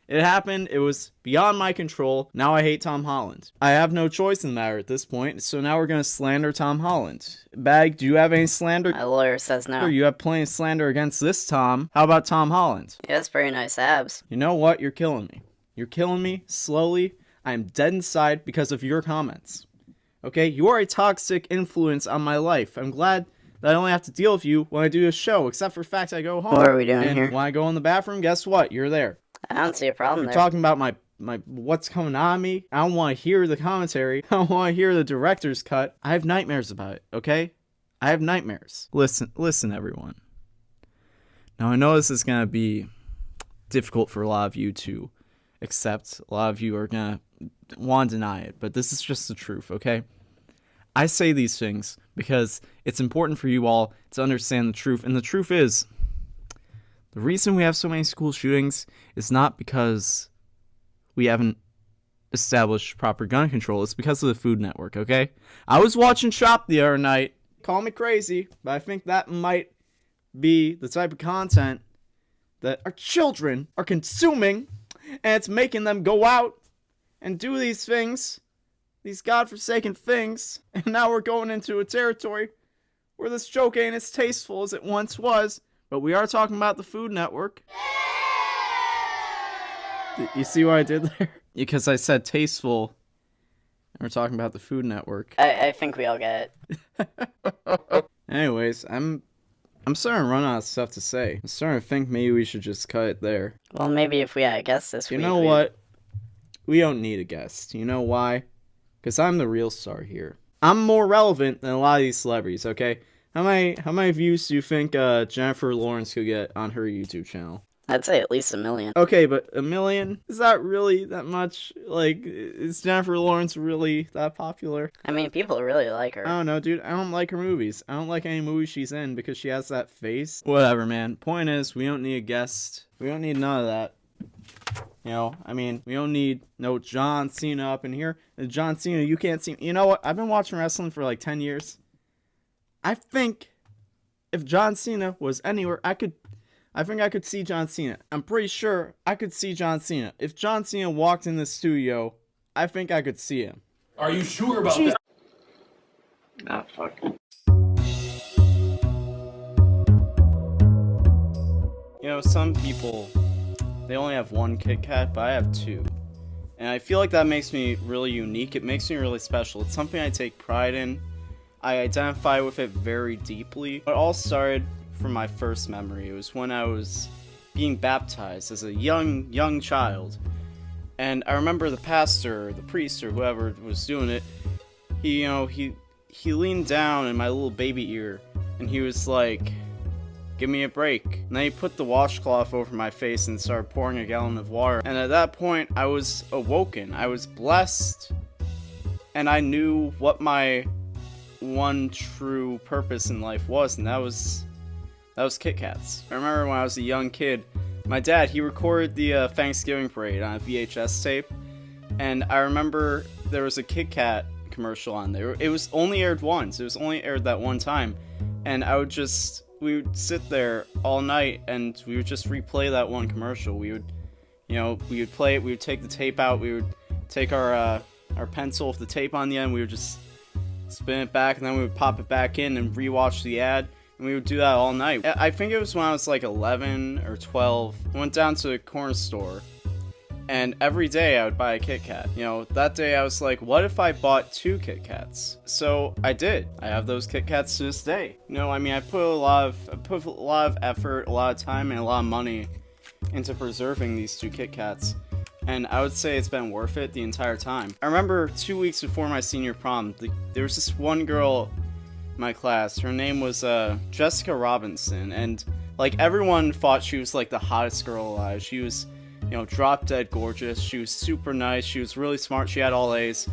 It happened. It was beyond my control. Now I hate Tom Holland. I have no choice in the matter at this point. So now we're going to slander Tom Holland. Bag, do you have any slander? My lawyer says no. You have plenty of slander against this Tom. How about Tom Holland? He has very nice abs. You know what? You're killing me. You're killing me slowly. I'm dead inside because of your comments. Okay? You are a toxic influence on my life. I'm glad that I only have to deal with you when I do a show, except for the fact I go home. What are we doing and here? When I go in the bathroom, guess what? You're there. I don't see a problem You're there. talking about my what's coming on me. I don't want to hear the commentary. I don't want to hear the director's cut. I have nightmares about it, okay? I have nightmares. Listen, everyone. Now, I know this is going to be difficult for a lot of you to accept. A lot of you are going to want to deny it, but this is just the truth, okay? I say these things because it's important for you all to understand the truth, and the truth is, the reason we have so many school shootings is not because we haven't established proper gun control. It's because of the Food Network, okay? I was watching Shop the other night. Call me crazy, but I think that might be the type of content that our children are consuming, and it's making them go out and do these things these godforsaken things, and now we're going into a territory where this joke ain't as tasteful as it once was, but we are talking about the Food Network. You see what I did there? Because I said tasteful, and we're talking about the Food Network. I think we all get it. Anyways, I'm starting to run out of stuff to say. I'm starting to think maybe we should just cut it there. Well, maybe if we had a guest this week. You know what? We don't need a guest. You know why? Because I'm the real star here. I'm more relevant than a lot of these celebrities, okay? How many views do you think Jennifer Lawrence could get on her YouTube channel? I'd say at least 1 million. Okay, but 1 million? Is that really that much? Like, is Jennifer Lawrence really that popular? I mean, people really like her. I don't know, dude. I don't like her movies. I don't like any movies she's in because she has that face. Whatever, man. Point is, we don't need a guest. We don't need none of that. You know, I mean, we don't need no John Cena up in here. John Cena, you can't see. You know what? I've been watching wrestling for like 10 years. I think if John Cena was anywhere, I think I could see John Cena. I'm pretty sure I could see John Cena. If John Cena walked in the studio, I think I could see him. Are you sure about that? Ah, fuck. You know, some people, they only have one Kit Kat, but I have two. And I feel like that makes me really unique. It makes me really special. It's something I take pride in. I identify with it very deeply. It all started from my first memory. It was when I was being baptized as a young child. And I remember the pastor, or the priest, or whoever was doing it, he leaned down in my little baby ear, and he was like, "Give me a break." And then he put the washcloth over my face and started pouring a gallon of water. And at that point, I was awoken. I was blessed. And I knew what my one true purpose in life was, and that was Kit Kats. I remember when I was a young kid, my dad, he recorded the Thanksgiving parade on a VHS tape, and I remember there was a Kit Kat commercial on there. It was only aired once. It was only aired that one time, and we would sit there all night, and we would just replay that one commercial. We would play it. We would take the tape out. We would take our pencil with the tape on the end. We would just spin it back, and then we would pop it back in and rewatch the ad. And we would do that all night. I think it was when I was like 11 or 12. I went down to the corner store, and every day I would buy a Kit Kat. You know, that day I was like, what if I bought 2 Kit Kats? So I did. I have those Kit Kats to this day. You know, I mean, I put a lot of effort, a lot of time, and a lot of money into preserving these 2 Kit Kats. And I would say it's been worth it the entire time. I remember 2 weeks before my senior prom, there was this one girl in my class. Her name was Jessica Robinson, and like everyone thought she was like the hottest girl alive. She was, you know, drop dead gorgeous. She was super nice. She was really smart. She had all A's.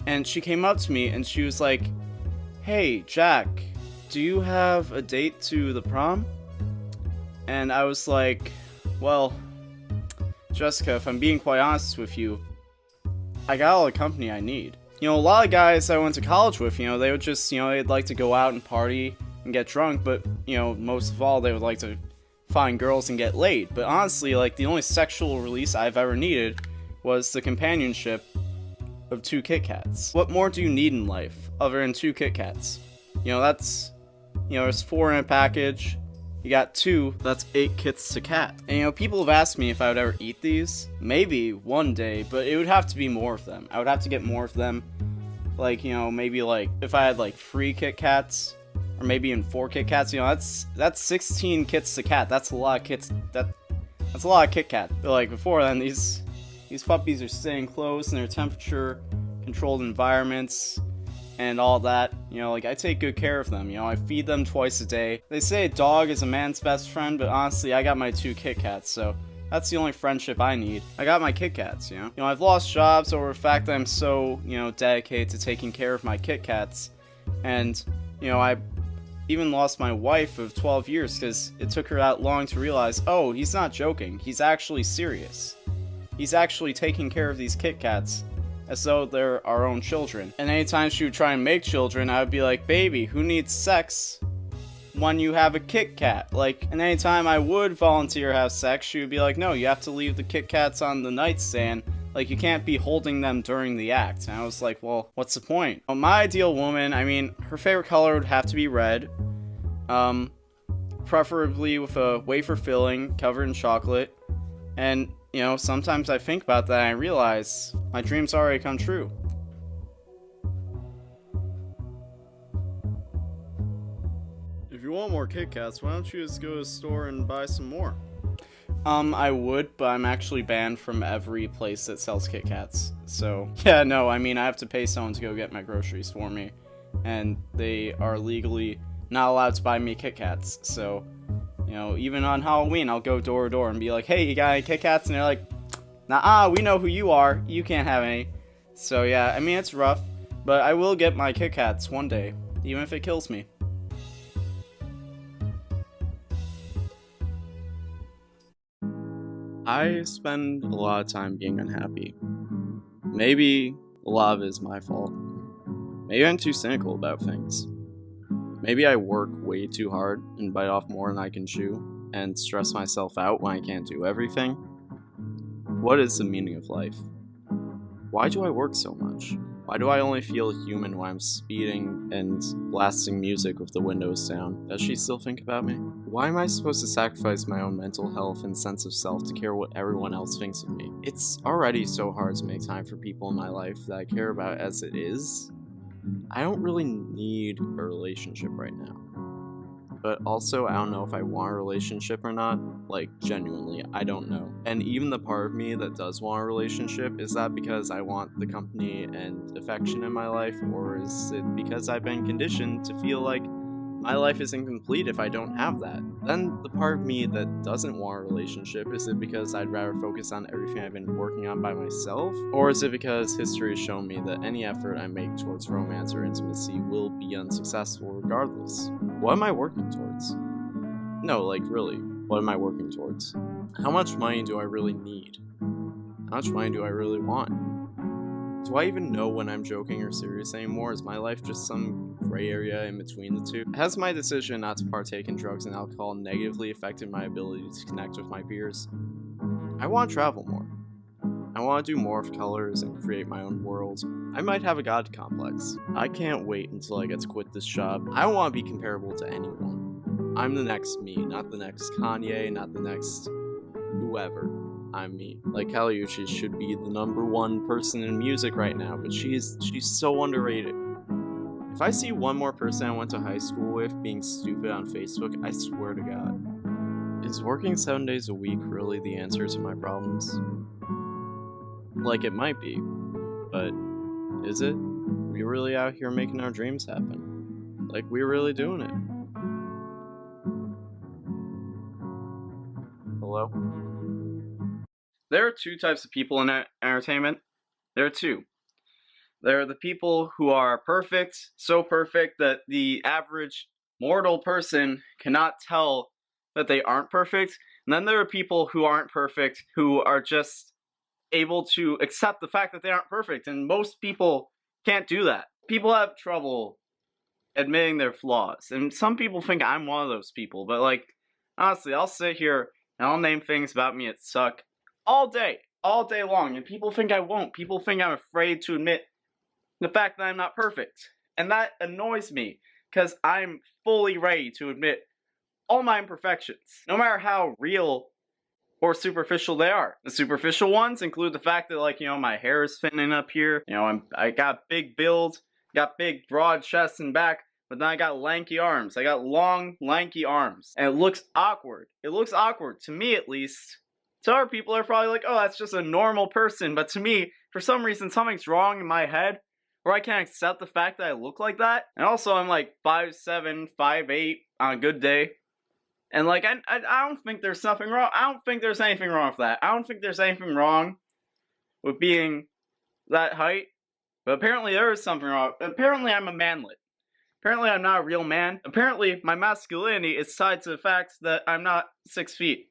And she came up to me and she was like, "Hey, Jack, do you have a date to the prom?" And I was like, "Well, Jessica, if I'm being quite honest with you, I got all the company I need." You know, a lot of guys I went to college with, you know, they would just, you know, they'd like to go out and party and get drunk, but, you know, most of all, they would like to find girls and get laid. But honestly, like, the only sexual release I've ever needed was the companionship of 2 Kit Kats. What more do you need in life other than 2 Kit Kats? You know, that's, you know, there's 4 in a package. You got 2, that's 8 Kits to Kat. And, you know, people have asked me if I would ever eat these. Maybe one day, but it would have to be more of them. I would have to get more of them. Like, you know, maybe like, if I had like 3 Kit Kats, or maybe even 4 Kit Kats, you know, that's 16 Kits to Kat. That's a lot of Kits, that's a lot of Kit Kat. But like, before then, these puppies are staying close in their temperature controlled environments and all that. You know, like, I take good care of them. You know, I feed them twice a day. They say a dog is a man's best friend, but honestly, I got my 2 Kit Kats, so that's the only friendship I need. I got my Kit Kats, you know? You know, I've lost jobs over the fact that I'm so, you know, dedicated to taking care of my Kit Kats. And, you know, I even lost my wife of 12 years because it took her that long to realize, oh, he's not joking. He's actually serious. He's actually taking care of these Kit Kats as though they're our own children. And anytime she would try and make children, I would be like, "Baby, who needs sex when you have a Kit Kat?" Like, and anytime I would volunteer to have sex, she would be like, "No, you have to leave the Kit Kats on the nightstand Like, you can't be holding them during the act. And I was like, well, what's the point? Well, my ideal woman, I mean, her favorite color would have to be red. Preferably with a wafer filling covered in chocolate. And, you know, sometimes I think about that and I realize my dreams already come true. If you want more Kit Kats, why don't you just go to the store and buy some more? I would, but I'm actually banned from every place that sells Kit Kats. So, yeah, no, I mean, I have to pay someone to go get my groceries for me. And they are legally not allowed to buy me Kit Kats. So, you know, even on Halloween, I'll go door to door and be like, hey, you got any Kit Kats? And they're like, nah, we know who you are. You can't have any. So, yeah, I mean, it's rough. But I will get my Kit Kats one day, even if it kills me. I spend a lot of time being unhappy. Maybe a lot of it is my fault. Maybe I'm too cynical about things. Maybe I work way too hard and bite off more than I can chew, and stress myself out when I can't do everything. What is the meaning of life? Why do I work so much? Why do I only feel human when I'm speeding and blasting music with the windows down? Does she still think about me? Why am I supposed to sacrifice my own mental health and sense of self to care what everyone else thinks of me? It's already so hard to make time for people in my life that I care about as it is. I don't really need a relationship right now. But also, I don't know if I want a relationship or not. Like, genuinely, I don't know. And even the part of me that does want a relationship, is that because I want the company and affection in my life, or is it because I've been conditioned to feel like my life is incomplete if I don't have that? Then the part of me that doesn't want a relationship, is it because I'd rather focus on everything I've been working on by myself? Or is it because history has shown me that any effort I make towards romance or intimacy will be unsuccessful regardless? What am I working towards? No, like really, what am I working towards? How much money do I really need? How much money do I really want? Do I even know when I'm joking or serious anymore? Is my life just some gray area in between the two? Has my decision not to partake in drugs and alcohol negatively affected my ability to connect with my peers? I want to travel more. I want to do more of colors and create my own world. I might have a god complex. I can't wait until I get to quit this job. I don't want to be comparable to anyone. I'm the next me, not the next Kanye, not the next whoever. I'm me. Like, Kali Uchis should be the #1 person in music right now, but she's so underrated. If I see one more person I went to high school with being stupid on Facebook, I swear to God. Is working 7 days a week really the answer to my problems? Like, it might be, but is it? We really out here making our dreams happen. Like, we're really doing it. Hello? There are two types of people in entertainment. There are two. There are the people who are perfect, so perfect that the average mortal person cannot tell that they aren't perfect. And then there are people who aren't perfect, who are just able to accept the fact that they aren't perfect. And most people can't do that. People have trouble admitting their flaws. And some people think I'm one of those people. But, like, honestly, I'll sit here and I'll name things about me that suck all day long, and people think I won't. People think I'm afraid to admit the fact that I'm not perfect. And that annoys me, because I'm fully ready to admit all my imperfections, no matter how real or superficial they are. The superficial ones include the fact that, like, you know, my hair is thinning up here, you know, I got big build, got big broad chest and back, but then I got lanky arms. I got long, lanky arms, and it looks awkward. It looks awkward, to me at least. To other people, are probably like, oh, that's just a normal person. But to me, for some reason, something's wrong in my head where I can't accept the fact that I look like that. And also, I'm like 5'7", 5'8" on a good day. And, like, I don't think there's something wrong. I don't think there's anything wrong with that. I don't think there's anything wrong with being that height. But apparently there is something wrong. Apparently I'm a manlet. Apparently I'm not a real man. Apparently my masculinity is tied to the fact that I'm not 6 feet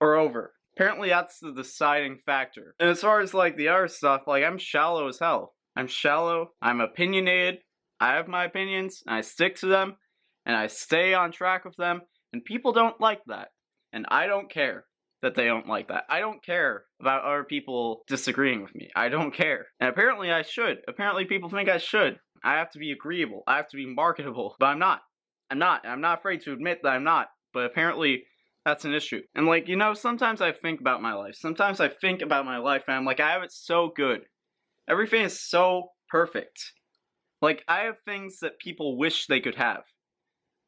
or over. Apparently that's the deciding factor. And as far as, like, the other stuff, like, I'm shallow as hell. I'm shallow, I'm opinionated, I have my opinions, and I stick to them, and I stay on track with them, and people don't like that. And I don't care. that they don't like that. I don't care about other people disagreeing with me. I don't care. And apparently I should. Apparently people think I should. I have to be agreeable. I have to be marketable. But I'm not. I'm not. And I'm not afraid to admit that I'm not. But apparently that's an issue. And like, you know, sometimes I think about my life. Sometimes I think about my life and I'm like, I have it so good. Everything is so perfect. Like, I have things that people wish they could have.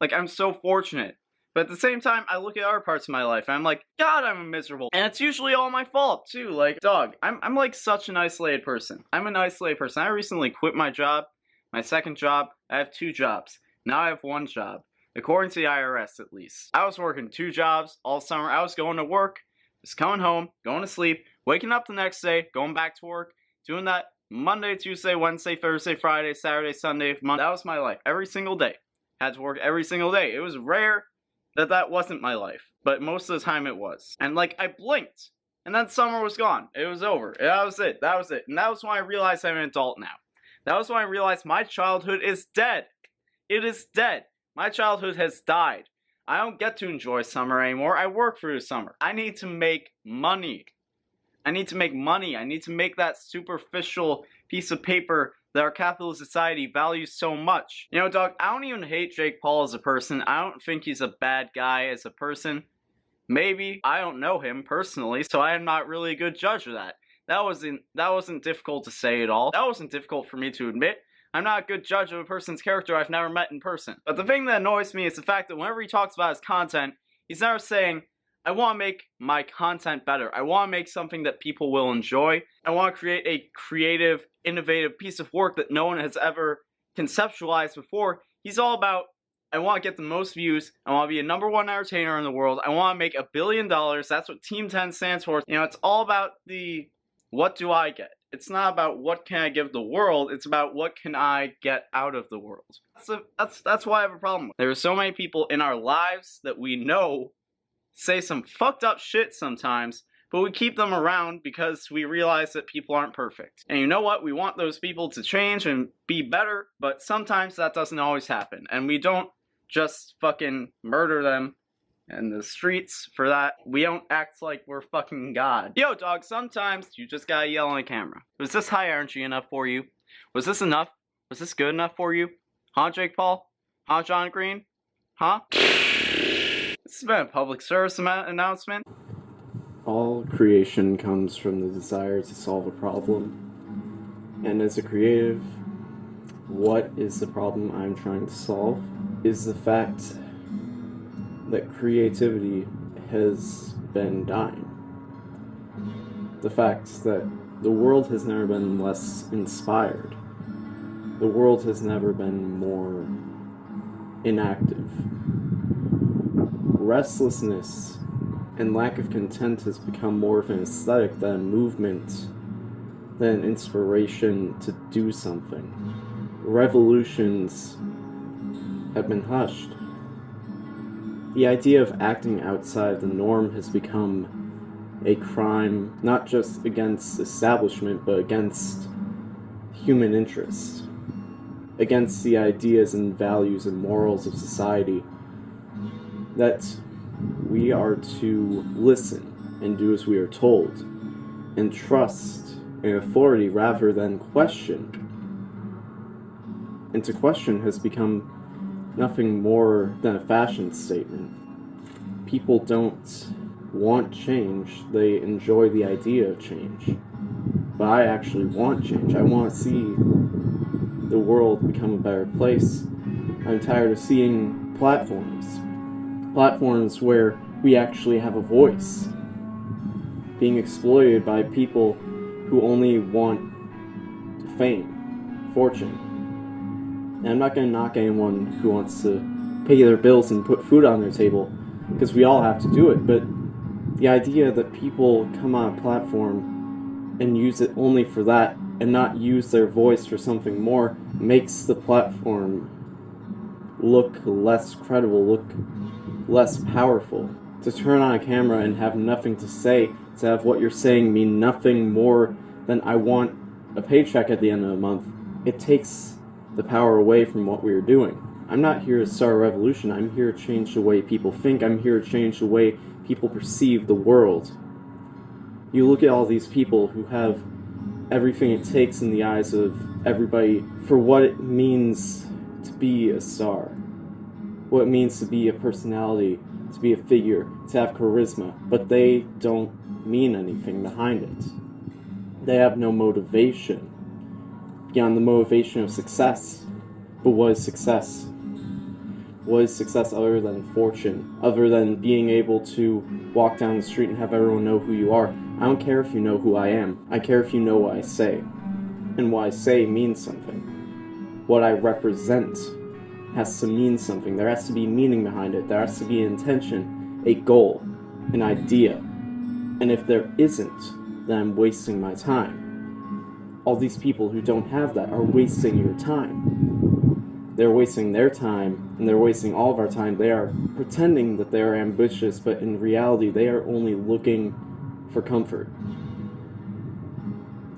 Like, I'm so fortunate. But at the same time, I look at other parts of my life and I'm like, God, I'm miserable. And it's usually all my fault, too. Like, dog, I'm like such an isolated person. I'm an isolated person. I recently quit my job, my second job. I have 2 jobs. Now I have 1 job. According to the IRS, at least. I was working 2 jobs all summer. I was going to work, just coming home, going to sleep, waking up the next day, going back to work, doing that Monday, Tuesday, Wednesday, Thursday, Friday, Saturday, Sunday, Monday. That was my life. Every single day. Had to work every single day. It was rare that wasn't my life. But most of the time it was. And like, I blinked. And then summer was gone. It was over. That was it. That was it. And that was when I realized I'm an adult now. That was when I realized my childhood is dead. It is dead. My childhood has died. I don't get to enjoy summer anymore. I work through the summer. I need to make money. I need to make money. I need to make that superficial piece of paper that our capitalist society values so much. You know, dog, I don't even hate Jake Paul as a person. I don't think he's a bad guy as a person. Maybe. I don't know him personally, so I am not really a good judge of that. That wasn't difficult to say at all. That wasn't difficult for me to admit. I'm not a good judge of a person's character I've never met in person. But the thing that annoys me is the fact that whenever he talks about his content, he's never saying, I want to make my content better. I want to make something that people will enjoy. I want to create a creative, innovative piece of work that no one has ever conceptualized before. He's all about, I want to get the most views. I want to be a #1 entertainer in the world. I want to make $1 billion. That's what Team 10 stands for. You know, it's all about the, what do I get? It's not about what can I give the world. It's about what can I get out of the world. That's why I have a problem with it. There are so many people in our lives that we know say some fucked up shit sometimes, but we keep them around because we realize that people aren't perfect. And you know what? We want those people to change and be better, but sometimes that doesn't always happen. And we don't just fucking murder them in the streets for that. We don't act like we're fucking God. Yo, dog, sometimes you just gotta yell on the camera. Was this high energy enough for you? Was this enough? Was this good enough for you? Huh, Jake Paul? Huh, John Green? Huh? This has been a public service announcement. All creation comes from the desire to solve a problem. And as a creative, what is the problem I'm trying to solve? Is the fact that creativity has been dying. The fact that the world has never been less inspired. The world has never been more inactive. Restlessness and lack of content has become more of an aesthetic than a movement, than an inspiration to do something. Revolutions have been hushed. The idea of acting outside the norm has become a crime, not just against establishment, but against human interests, against the ideas and values and morals of society, that we are to listen and do as we are told, and trust in authority rather than question. And to question has become nothing more than a fashion statement. People don't want change, they enjoy the idea of change. But I actually want change. I want to see the world become a better place. I'm tired of seeing platforms where we actually have a voice being exploited by people who only want fame, fortune. And I'm not going to knock anyone who wants to pay their bills and put food on their table, because we all have to do it, but the idea that people come on a platform and use it only for that and not use their voice for something more makes the platform look less credible, look less powerful. To turn on a camera and have nothing to say, to have what you're saying mean nothing more than I want a paycheck at the end of the month, it takes the power away from what we are doing. I'm not here to start a revolution. I'm here to change the way people think. I'm here to change the way people perceive the world. You look at all these people who have everything it takes in the eyes of everybody for what it means to be a star, what it means to be a personality, to be a figure, to have charisma, but they don't mean anything behind it. They have no motivation beyond the motivation of success. But what is success? What is success other than fortune? Other than being able to walk down the street and have everyone know who you are? I don't care if you know who I am. I care if you know what I say. And what I say means something. What I represent has to mean something. There has to be meaning behind it. There has to be an intention, a goal, an idea. And if there isn't, then I'm wasting my time. All these people who don't have that are wasting your time. They're wasting their time, and they're wasting all of our time. They are pretending that they are ambitious, but in reality, they are only looking for comfort.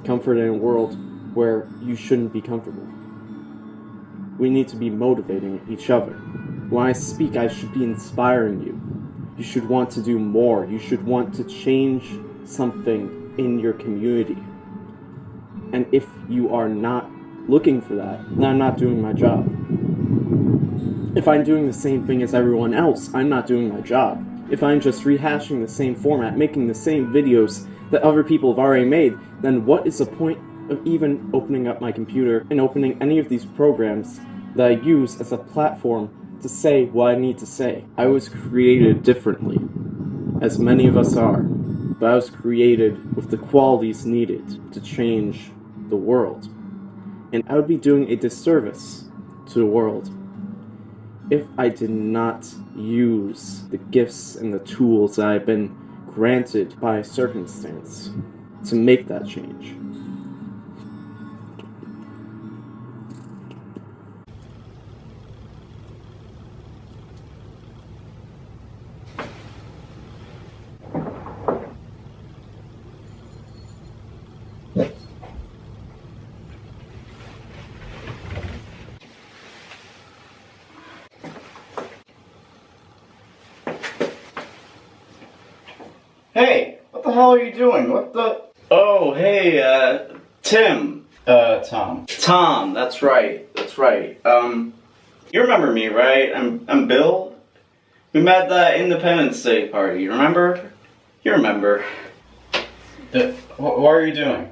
Comfort in a world where you shouldn't be comfortable. We need to be motivating each other. When I speak, I should be inspiring you. You should want to do more. You should want to change something in your community. And if you are not looking for that, then I'm not doing my job. If I'm doing the same thing as everyone else, I'm not doing my job. If I'm just rehashing the same format, making the same videos that other people have already made, then what is the point of even opening up my computer and opening any of these programs that I use as a platform to say what I need to say? I was created differently, as many of us are, but I was created with the qualities needed to change the world. And I would be doing a disservice to the world if I did not use the gifts and the tools that I've been granted by circumstance to make that change. Hey, what the hell are you doing? What the? Oh, hey, Tim. Tom. Tom, that's right. You remember me, right? I'm Bill. We met at the Independence Day party, you remember? You remember. What are you doing?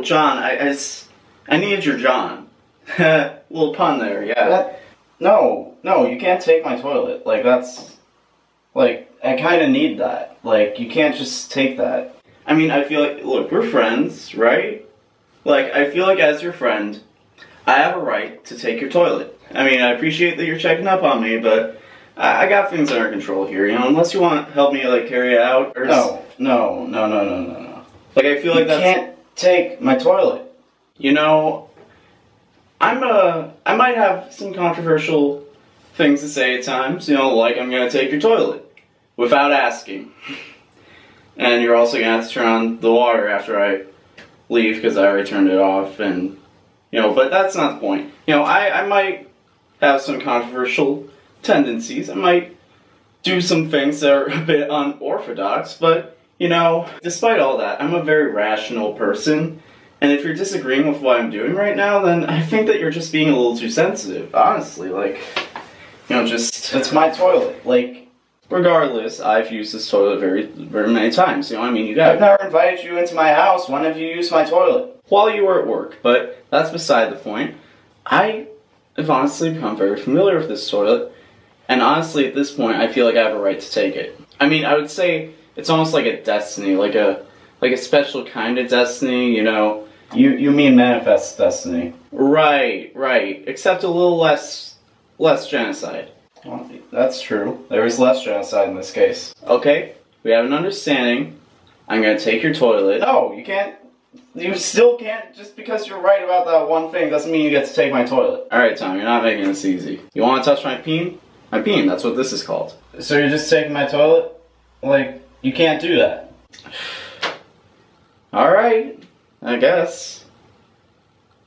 John, I needed your John. Little pun there, yeah. No, you can't take my toilet. I kind of need that. You can't just take that. I mean, I feel like, look, we're friends, right? I feel like as your friend, I have a right to take your toilet. I mean, I appreciate that you're checking up on me, but I got things under control here, unless you want to help me, carry it out, or... No. I feel like you can't take my toilet. I might have some controversial things to say at times, I'm gonna take your toilet. Without asking. And you're also gonna have to turn on the water after I leave, because I already turned it off, and, but that's not the point. I might have some controversial tendencies. I might do some things that are a bit unorthodox, but, despite all that, I'm a very rational person, and if you're disagreeing with what I'm doing right now, then I think that you're just being a little too sensitive, honestly, it's my toilet, regardless, I've used this toilet very, very many times, I've never invited you into my house. When have you used my toilet? While you were at work, but that's beside the point. I have honestly become very familiar with this toilet, and honestly, at this point, I feel like I have a right to take it. I mean, I would say it's almost like a destiny, like a special kind of destiny, You mean manifest destiny. Right, except a little less genocide. Well, that's true. There is less genocide in this case. Okay, we have an understanding. I'm gonna take your toilet. No, you can't. You still can't, just because you're right about that one thing doesn't mean you get to take my toilet. Alright, Tom, you're not making this easy. You wanna touch my peen? My peen, that's what this is called. So you're just taking my toilet? You can't do that. Alright, I guess.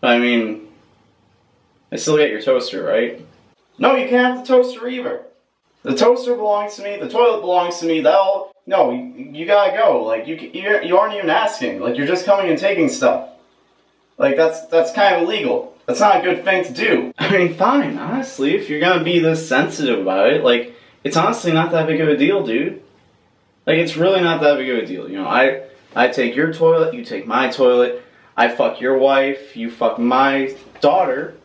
I mean, I still get your toaster, right? No, you can't have the toaster either. The toaster belongs to me, the toilet belongs to me, no, you gotta go. Like, you aren't even asking. Like, you're just coming and taking stuff. Like, that's kind of illegal. That's not a good thing to do. I mean, fine, honestly, if you're gonna be this sensitive about it, like, it's honestly not that big of a deal, dude. Like, it's really not that big of a deal. You know, I take your toilet, you take my toilet, I fuck your wife, you fuck my daughter,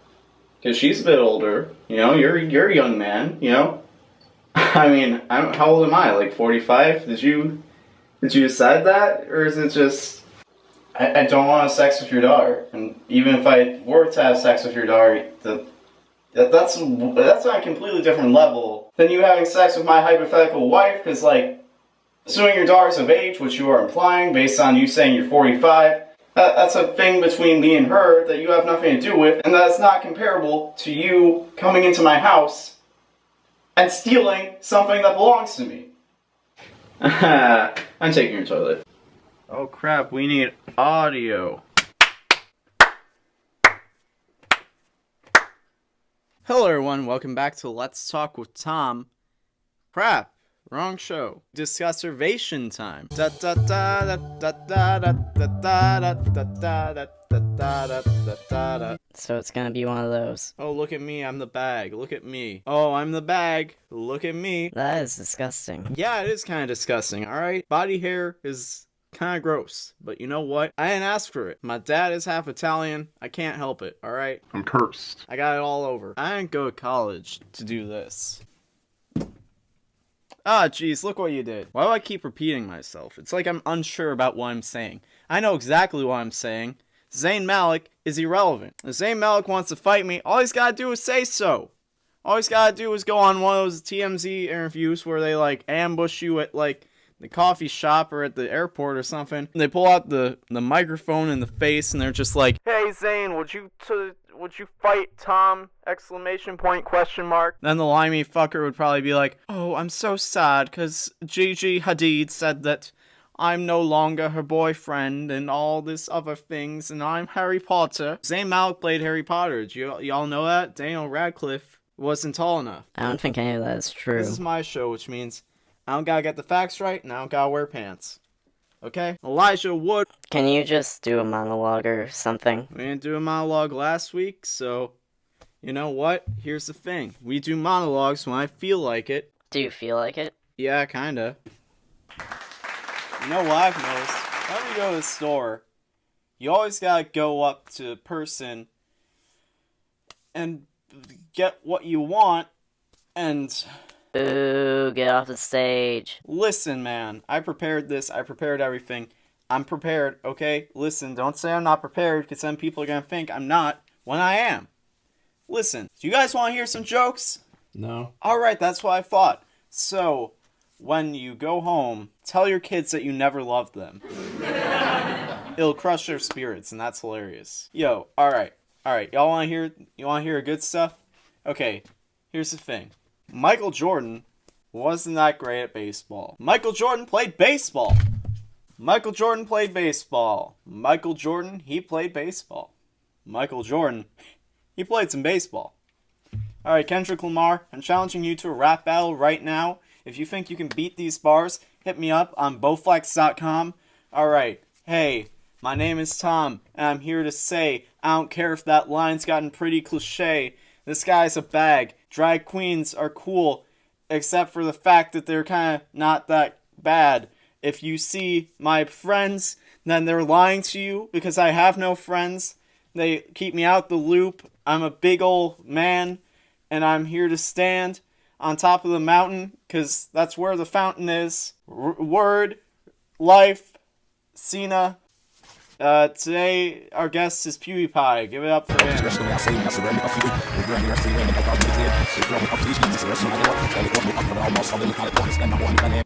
because she's a bit older, you know, you're a young man, you know? I mean, how old am I, like 45? Did you decide that? Or is it just, I don't want to have sex with your daughter, and even if I were to have sex with your daughter, that's on a completely different level than you having sex with my hypothetical wife, because, like, assuming your daughter's of age, which you are implying based on you saying you're 45, that's a thing between me and her that you have nothing to do with, and that's not comparable to you coming into my house and stealing something that belongs to me. I'm taking your toilet. Oh crap, we need audio. Hello everyone, welcome back to Let's Talk with Tom. Crap, wrong show. Discusservation time. Da da da da da da da da da da da da da da da. So it's gonna be one of those. Oh, look at me, I'm the bag. Look at me. Oh, I'm the bag. Look at me. That is disgusting. Yeah, it is kind of disgusting, alright? Body hair is kind of gross, but you know what? I didn't ask for it. My dad is half Italian. I can't help it, alright? I'm cursed. I got it all over. I didn't go to college to do this. Ah, jeez, look what you did. Why do I keep repeating myself? It's like I'm unsure about what I'm saying. I know exactly what I'm saying. Zayn Malik is irrelevant. If Zayn Malik wants to fight me, all he's gotta do is say so. All he's gotta do is go on one of those TMZ interviews where they, like, ambush you at, like, the coffee shop or at the airport or something. They pull out the microphone in the face and they're just like, "Hey Zayn, would you fight Tom? Exclamation point, question mark." Then the limey fucker would probably be like, "Oh, I'm so sad because Gigi Hadid said that I'm no longer her boyfriend and all this other things and I'm Harry Potter." Zayn Malik played Harry Potter. Did y'all know that? Daniel Radcliffe wasn't tall enough. I don't think any of that is true. This is my show, which means I don't gotta get the facts right and I don't gotta wear pants. Okay? Elijah Wood. Can you just do a monologue or something? We didn't do a monologue last week, so you know what? Here's the thing. We do monologues when I feel like it. Do you feel like it? Yeah, kinda. You know what I've noticed? Whenever you go to the store, you always gotta go up to the person and get what you want and... Boo, get off the stage. Listen, man, I prepared this, I prepared everything. I'm prepared, okay? Listen, don't say I'm not prepared, because then people are gonna think I'm not, when I am. Listen, do you guys want to hear some jokes? No. Alright, that's what I thought. So, when you go home, tell your kids that you never loved them. It'll crush their spirits, and that's hilarious. Yo, alright, y'all wanna hear good stuff? Okay, here's the thing. Michael Jordan wasn't that great at baseball. Michael Jordan played baseball. Michael Jordan, he played baseball. Michael Jordan, he played some baseball. Alright, Kendrick Lamar, I'm challenging you to a rap battle right now. If you think you can beat these bars, hit me up on bowflex.com. Alright, hey, my name is Tom, and I'm here to say, I don't care if that line's gotten pretty cliche. This guy's a bag. Drag queens are cool, except for the fact that they're kind of not that bad. If you see my friends, then they're lying to you because I have no friends. They keep me out the loop. I'm a big old man, and I'm here to stand on top of the mountain because that's where the fountain is. Word, life, Cena. Today, our guest is PewDiePie. Give it up for him.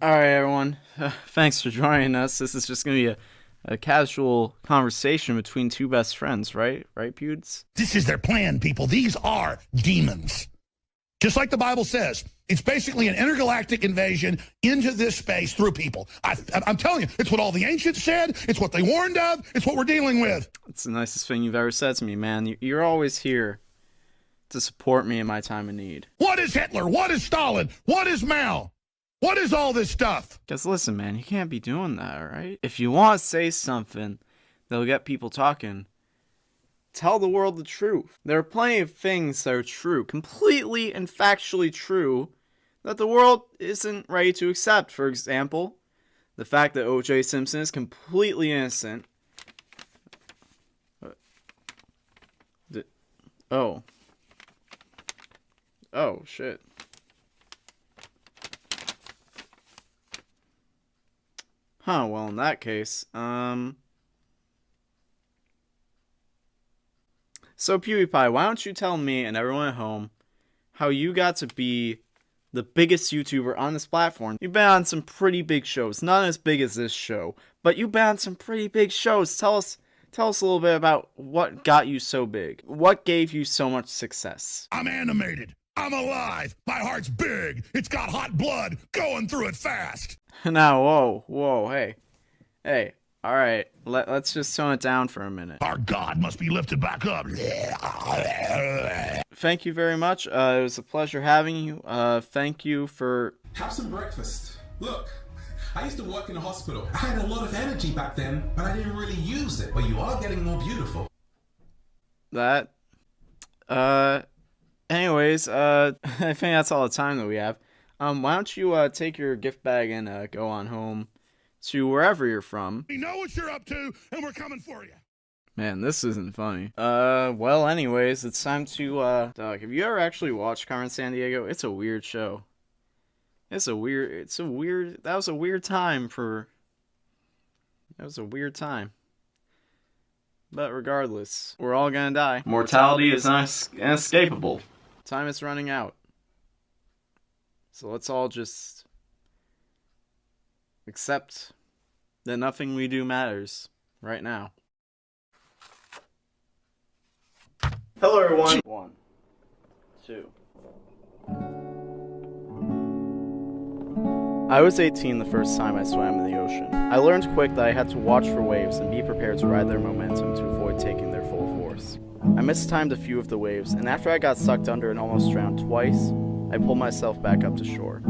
Alright, everyone. Thanks for joining us. This is just going to be a casual conversation between two best friends, right? Right, Pewds? This is their plan, people. These are demons. Just like the Bible says. It's basically an intergalactic invasion into this space through people. I'm telling you, it's what all the ancients said. It's what they warned of. It's what we're dealing with. It's the nicest thing you've ever said to me, man. You're always here to support me in my time of need. What is Hitler? What is Stalin? What is Mao? What is all this stuff? Because listen, man, you can't be doing that, alright? If you want to say something that'll get people talking, tell the world the truth. There are plenty of things that are true, completely and factually true, that the world isn't ready to accept. For example, the fact that O.J. Simpson is completely innocent. Oh. Oh, shit. Huh, well, in that case, So, PewDiePie, why don't you tell me and everyone at home how you got to be the biggest YouTuber on this platform? You've been on some pretty big shows, not as big as this show, but you've been on some pretty big shows. Tell us a little bit about what got you so big. What gave you so much success? I'm animated. I'm alive. My heart's big. It's got hot blood going through it fast. Now, whoa, hey, all right, let's just tone it down for a minute. Our God must be lifted back up. Thank you very much. It was a pleasure having you. Thank you for... Have some breakfast. Look, I used to work in a hospital. I had a lot of energy back then, but I didn't really use it. But you are getting more beautiful. That. Anyways, I think that's all the time that we have. Why don't you take your gift bag and go on home to wherever you're from. We know what you're up to, and we're coming for you. Man, this isn't funny. Well, anyways, it's time to, Doug, have you ever actually watched Carmen Sandiego? It's a weird show. That was a weird time. But regardless, we're all gonna die. Mortality is inescapable. Time is running out. So let's all just accept that nothing we do matters right now. Hello everyone. 1, 2. I was 18 the first time I swam in the ocean. I learned quick that I had to watch for waves and be prepared to ride their momentum to avoid taking their full force. I mistimed a few of the waves, and after I got sucked under and almost drowned twice, I pulled myself back up to shore.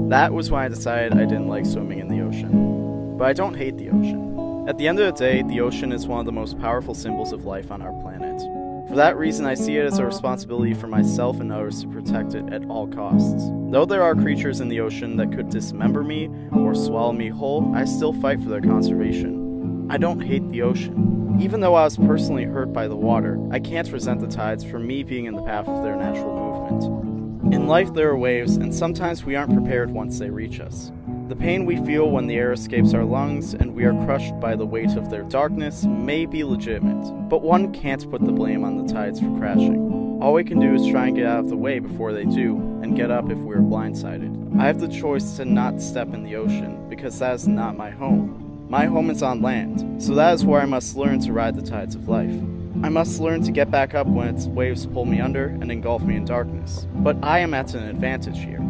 That was when I decided I didn't like swimming in the ocean. But I don't hate the ocean. At the end of the day, the ocean is one of the most powerful symbols of life on our planet. For that reason, I see it as a responsibility for myself and others to protect it at all costs. Though there are creatures in the ocean that could dismember me or swallow me whole, I still fight for their conservation. I don't hate the ocean. Even though I was personally hurt by the water, I can't resent the tides for me being in the path of their natural movement. In life there are waves, and sometimes we aren't prepared once they reach us. The pain we feel when the air escapes our lungs and we are crushed by the weight of their darkness may be legitimate, but one can't put the blame on the tides for crashing. All we can do is try and get out of the way before they do, and get up if we're blindsided. I have the choice to not step in the ocean, because that is not my home. My home is on land, so that is where I must learn to ride the tides of life. I must learn to get back up when its waves pull me under and engulf me in darkness. But I am at an advantage here.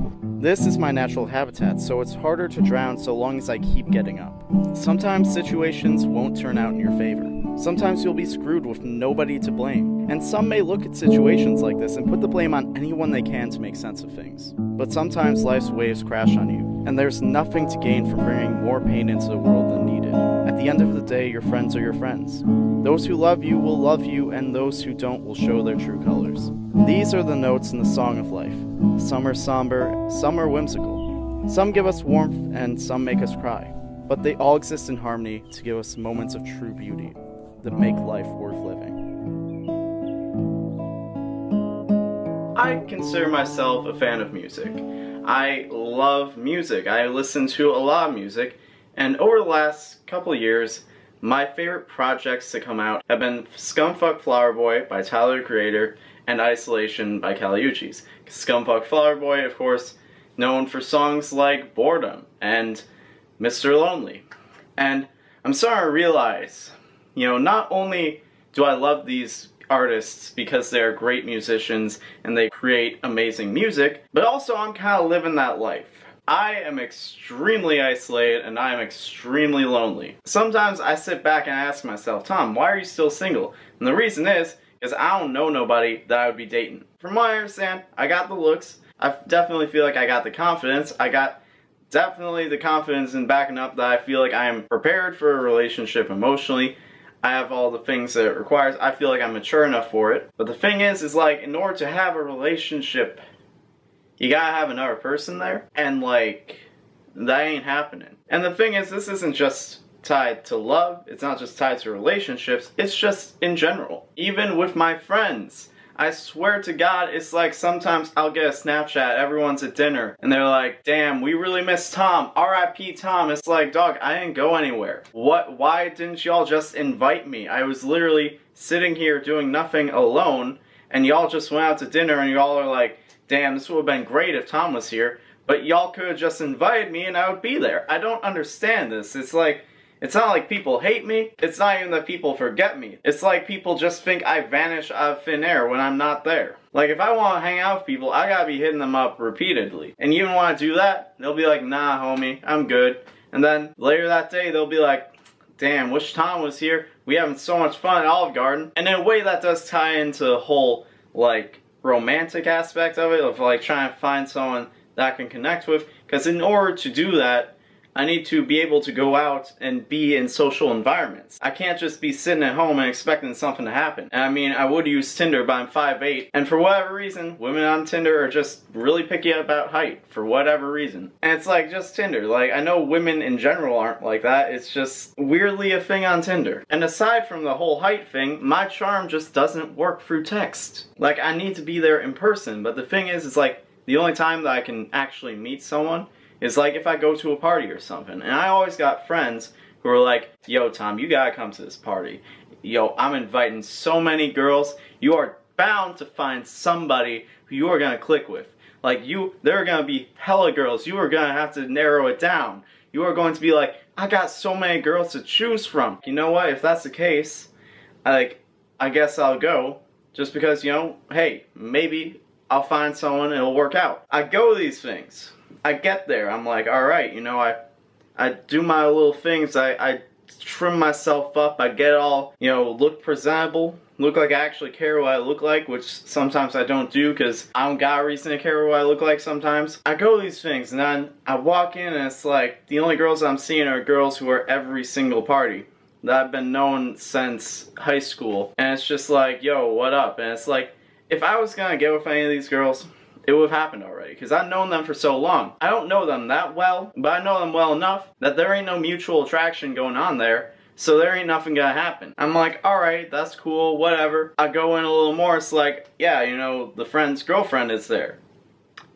This is my natural habitat, so it's harder to drown so long as I keep getting up. Sometimes situations won't turn out in your favor. Sometimes you'll be screwed with nobody to blame. And some may look at situations like this and put the blame on anyone they can to make sense of things. But sometimes life's waves crash on you, and there's nothing to gain from bringing more pain into the world than needed. At the end of the day, your friends are your friends. Those who love you will love you, and those who don't will show their true colors. These are the notes in the Song of Life. Some are somber, some are whimsical. Some give us warmth, and some make us cry. But they all exist in harmony to give us moments of true beauty that make life worth living. I consider myself a fan of music. I love music. I listen to a lot of music, and over the last couple of years, my favorite projects to come out have been Scumfuck Flower Boy by Tyler the Creator and Isolation by Kali Uchis. Scumfuck Flower Boy, of course, known for songs like Boredom and Mr. Lonely. And I'm starting to realize, not only do I love these artists because they're great musicians and they create amazing music, but also I'm kind of living that life. I am extremely isolated and I am extremely lonely. Sometimes I sit back and I ask myself, Tom, why are you still single? And the reason is because I don't know nobody that I would be dating. From what I understand, I got the looks. I definitely feel like I got the confidence. I got definitely the confidence in backing up that I feel like I am prepared for a relationship emotionally. I have all the things that it requires. I feel like I'm mature enough for it. But the thing is like, in order to have a relationship, you gotta have another person there. And like, that ain't happening. And the thing is, this isn't just tied to love. It's not just tied to relationships. It's just in general. Even with my friends. I swear to God, it's like sometimes I'll get a Snapchat, everyone's at dinner, and they're like, damn, we really miss Tom. R.I.P. Tom. It's like, dog, I didn't go anywhere. Why didn't y'all just invite me? I was literally sitting here doing nothing alone, and y'all just went out to dinner, and y'all are like, damn, this would have been great if Tom was here, but y'all could have just invited me and I would be there. I don't understand this. It's like, it's not like people hate me. It's not even that people forget me. It's like people just think I vanish out of thin air when I'm not there. Like, if I want to hang out with people, I gotta be hitting them up repeatedly. And you even want to do that, they'll be like, nah, homie, I'm good. And then later that day, they'll be like, damn, wish Tom was here. We having so much fun at Olive Garden. And in a way, that does tie into the whole, like, romantic aspect of it, of like trying to find someone that I can connect with. Because in order to do that, I need to be able to go out and be in social environments. I can't just be sitting at home and expecting something to happen. And I mean, I would use Tinder, but I'm 5'8", and for whatever reason, women on Tinder are just really picky about height, for whatever reason. And it's like, just Tinder. Like, I know women in general aren't like that, it's just weirdly a thing on Tinder. And aside from the whole height thing, my charm just doesn't work through text. Like, I need to be there in person, but the thing is, it's like, the only time that I can actually meet someone is like if I go to a party or something. And I always got friends who are like, yo, Tom, you gotta come to this party. Yo, I'm inviting so many girls. You are bound to find somebody who you are gonna click with. Like, there are gonna be hella girls. You are gonna have to narrow it down. You are going to be like, I got so many girls to choose from. You know what? If that's the case, like, I guess I'll go. Just because, you know, hey, maybe I'll find someone and it'll work out. I go to these things. I get there, I'm like, alright, you know, I do my little things, I trim myself up, I get all, you know, look presentable, look like I actually care what I look like, which sometimes I don't do because I don't got a reason to care what I look like sometimes. I go to these things and then I walk in and it's like, the only girls I'm seeing are girls who are every single party that I've been known since high school. And it's just like, yo, what up? And it's like, if I was gonna get with any of these girls, it would have happened already, because I've known them for so long. I don't know them that well, but I know them well enough that there ain't no mutual attraction going on there, so there ain't nothing gonna happen. I'm like, alright, that's cool, whatever. I go in a little more, it's like, yeah, you know, the friend's girlfriend is there.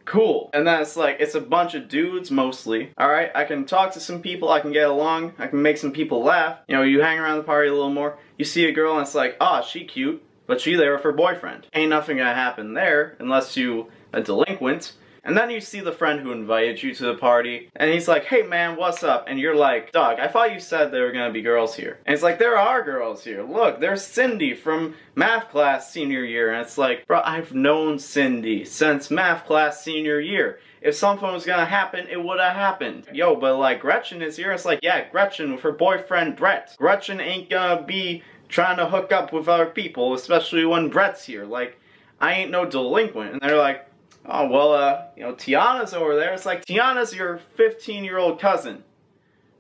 Cool. And then it's like, it's a bunch of dudes mostly. Alright, I can talk to some people, I can get along, I can make some people laugh. You know, you hang around the party a little more, you see a girl and it's like, oh, she cute, but she there with her boyfriend. Ain't nothing gonna happen there unless you a delinquent. And then you see the friend who invited you to the party, and he's like, hey man, what's up? And you're like, dog, I thought you said there were gonna be girls here. And it's like, there are girls here. Look, there's Cindy from math class senior year. And it's like, bro, I've known Cindy since math class senior year. If something was gonna happen, it would have happened. Yo, but like, Gretchen is here. It's like, yeah, Gretchen with her boyfriend Brett. Gretchen ain't gonna be trying to hook up with other people, especially when Brett's here. Like, I ain't no delinquent. And they're like, oh, well, you know, Tiana's over there. It's like, Tiana's your 15-year-old cousin.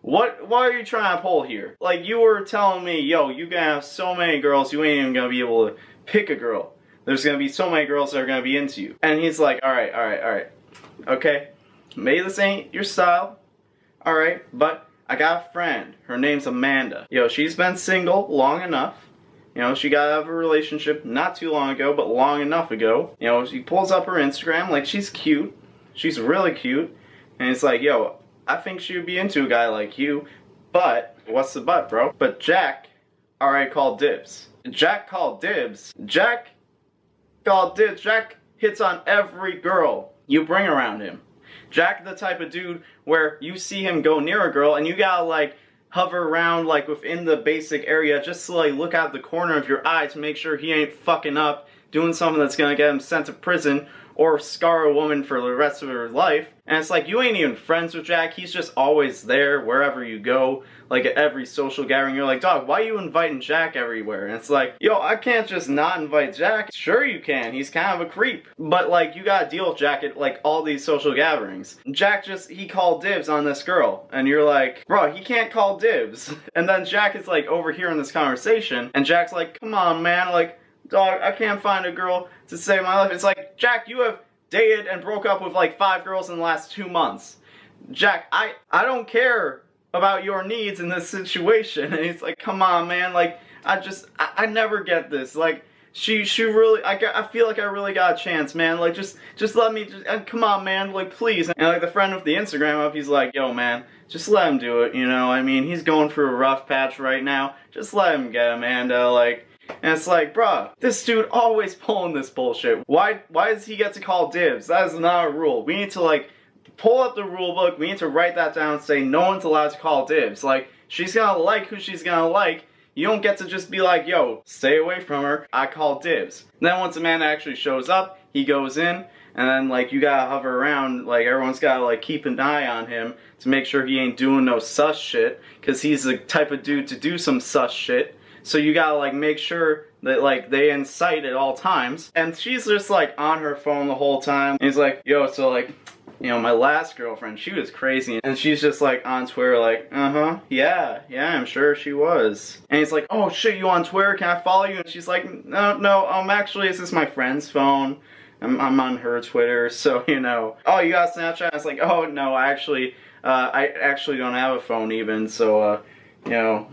What are you trying to pull here? Like, you were telling me, yo, you gonna have so many girls, you ain't even gonna be able to pick a girl. There's gonna be so many girls that are gonna be into you. And he's like, alright. Okay, maybe this ain't your style. Alright, but I got a friend. Her name's Amanda. Yo, she's been single long enough. You know, she got out of a relationship not too long ago, but long enough ago. You know, she pulls up her Instagram, like, she's cute. She's really cute. And it's like, yo, I think she would be into a guy like you. But, what's the but, bro? But Jack already called dibs. Jack called dibs. Jack hits on every girl you bring around him. Jack the type of dude where you see him go near a girl and you gotta, like, hover around, like, within the basic area just to, like, look out the corner of your eye to make sure he ain't fucking up, doing something that's gonna get him sent to prison, or scar a woman for the rest of her life. And it's like, you ain't even friends with Jack. He's just always there wherever you go. Like at every social gathering, you're like, dog, why are you inviting Jack everywhere? And it's like, yo, I can't just not invite Jack. Sure you can. He's kind of a creep. But like, you gotta deal with Jack at like all these social gatherings. Jack he called dibs on this girl. And you're like, bro, he can't call dibs. And then Jack is like overhearing this conversation. And Jack's like, come on, man. Like, dog, I can't find a girl to save my life. It's like, Jack, you have dated and broke up with like 5 girls in the last 2 months. Jack, I don't care about your needs in this situation. And he's like, come on, man. Like, I never get this. Like, she really, I feel like I really got a chance, man. Like, just let me, come on, man. Like, please. And like the friend with the Instagram up, he's like, yo, man, just let him do it. You know, I mean, he's going through a rough patch right now. Just let him get Amanda. Like, and it's like, bruh, this dude always pulling this bullshit. Why does he get to call dibs? That is not a rule. We need to, like, pull up the rule book. We need to write that down and say no one's allowed to call dibs. Like, she's gonna like who she's gonna like. You don't get to just be like, yo, stay away from her. I call dibs. And then once Amanda actually shows up, he goes in. And then, like, you gotta hover around. Like, everyone's gotta, like, keep an eye on him to make sure he ain't doing no sus shit. Because he's the type of dude to do some sus shit. So you gotta, like, make sure that, like, they in sight at all times. And she's just, like, on her phone the whole time. And he's like, yo, so, like, you know, my last girlfriend, she was crazy. And she's just, like, on Twitter, like, yeah, I'm sure she was. And he's like, oh, shit, you on Twitter? Can I follow you? And she's like, no, actually, this is my friend's phone. I'm on her Twitter, so, you know. Oh, you got Snapchat? I was like, oh, no, I actually don't have a phone even, so, you know.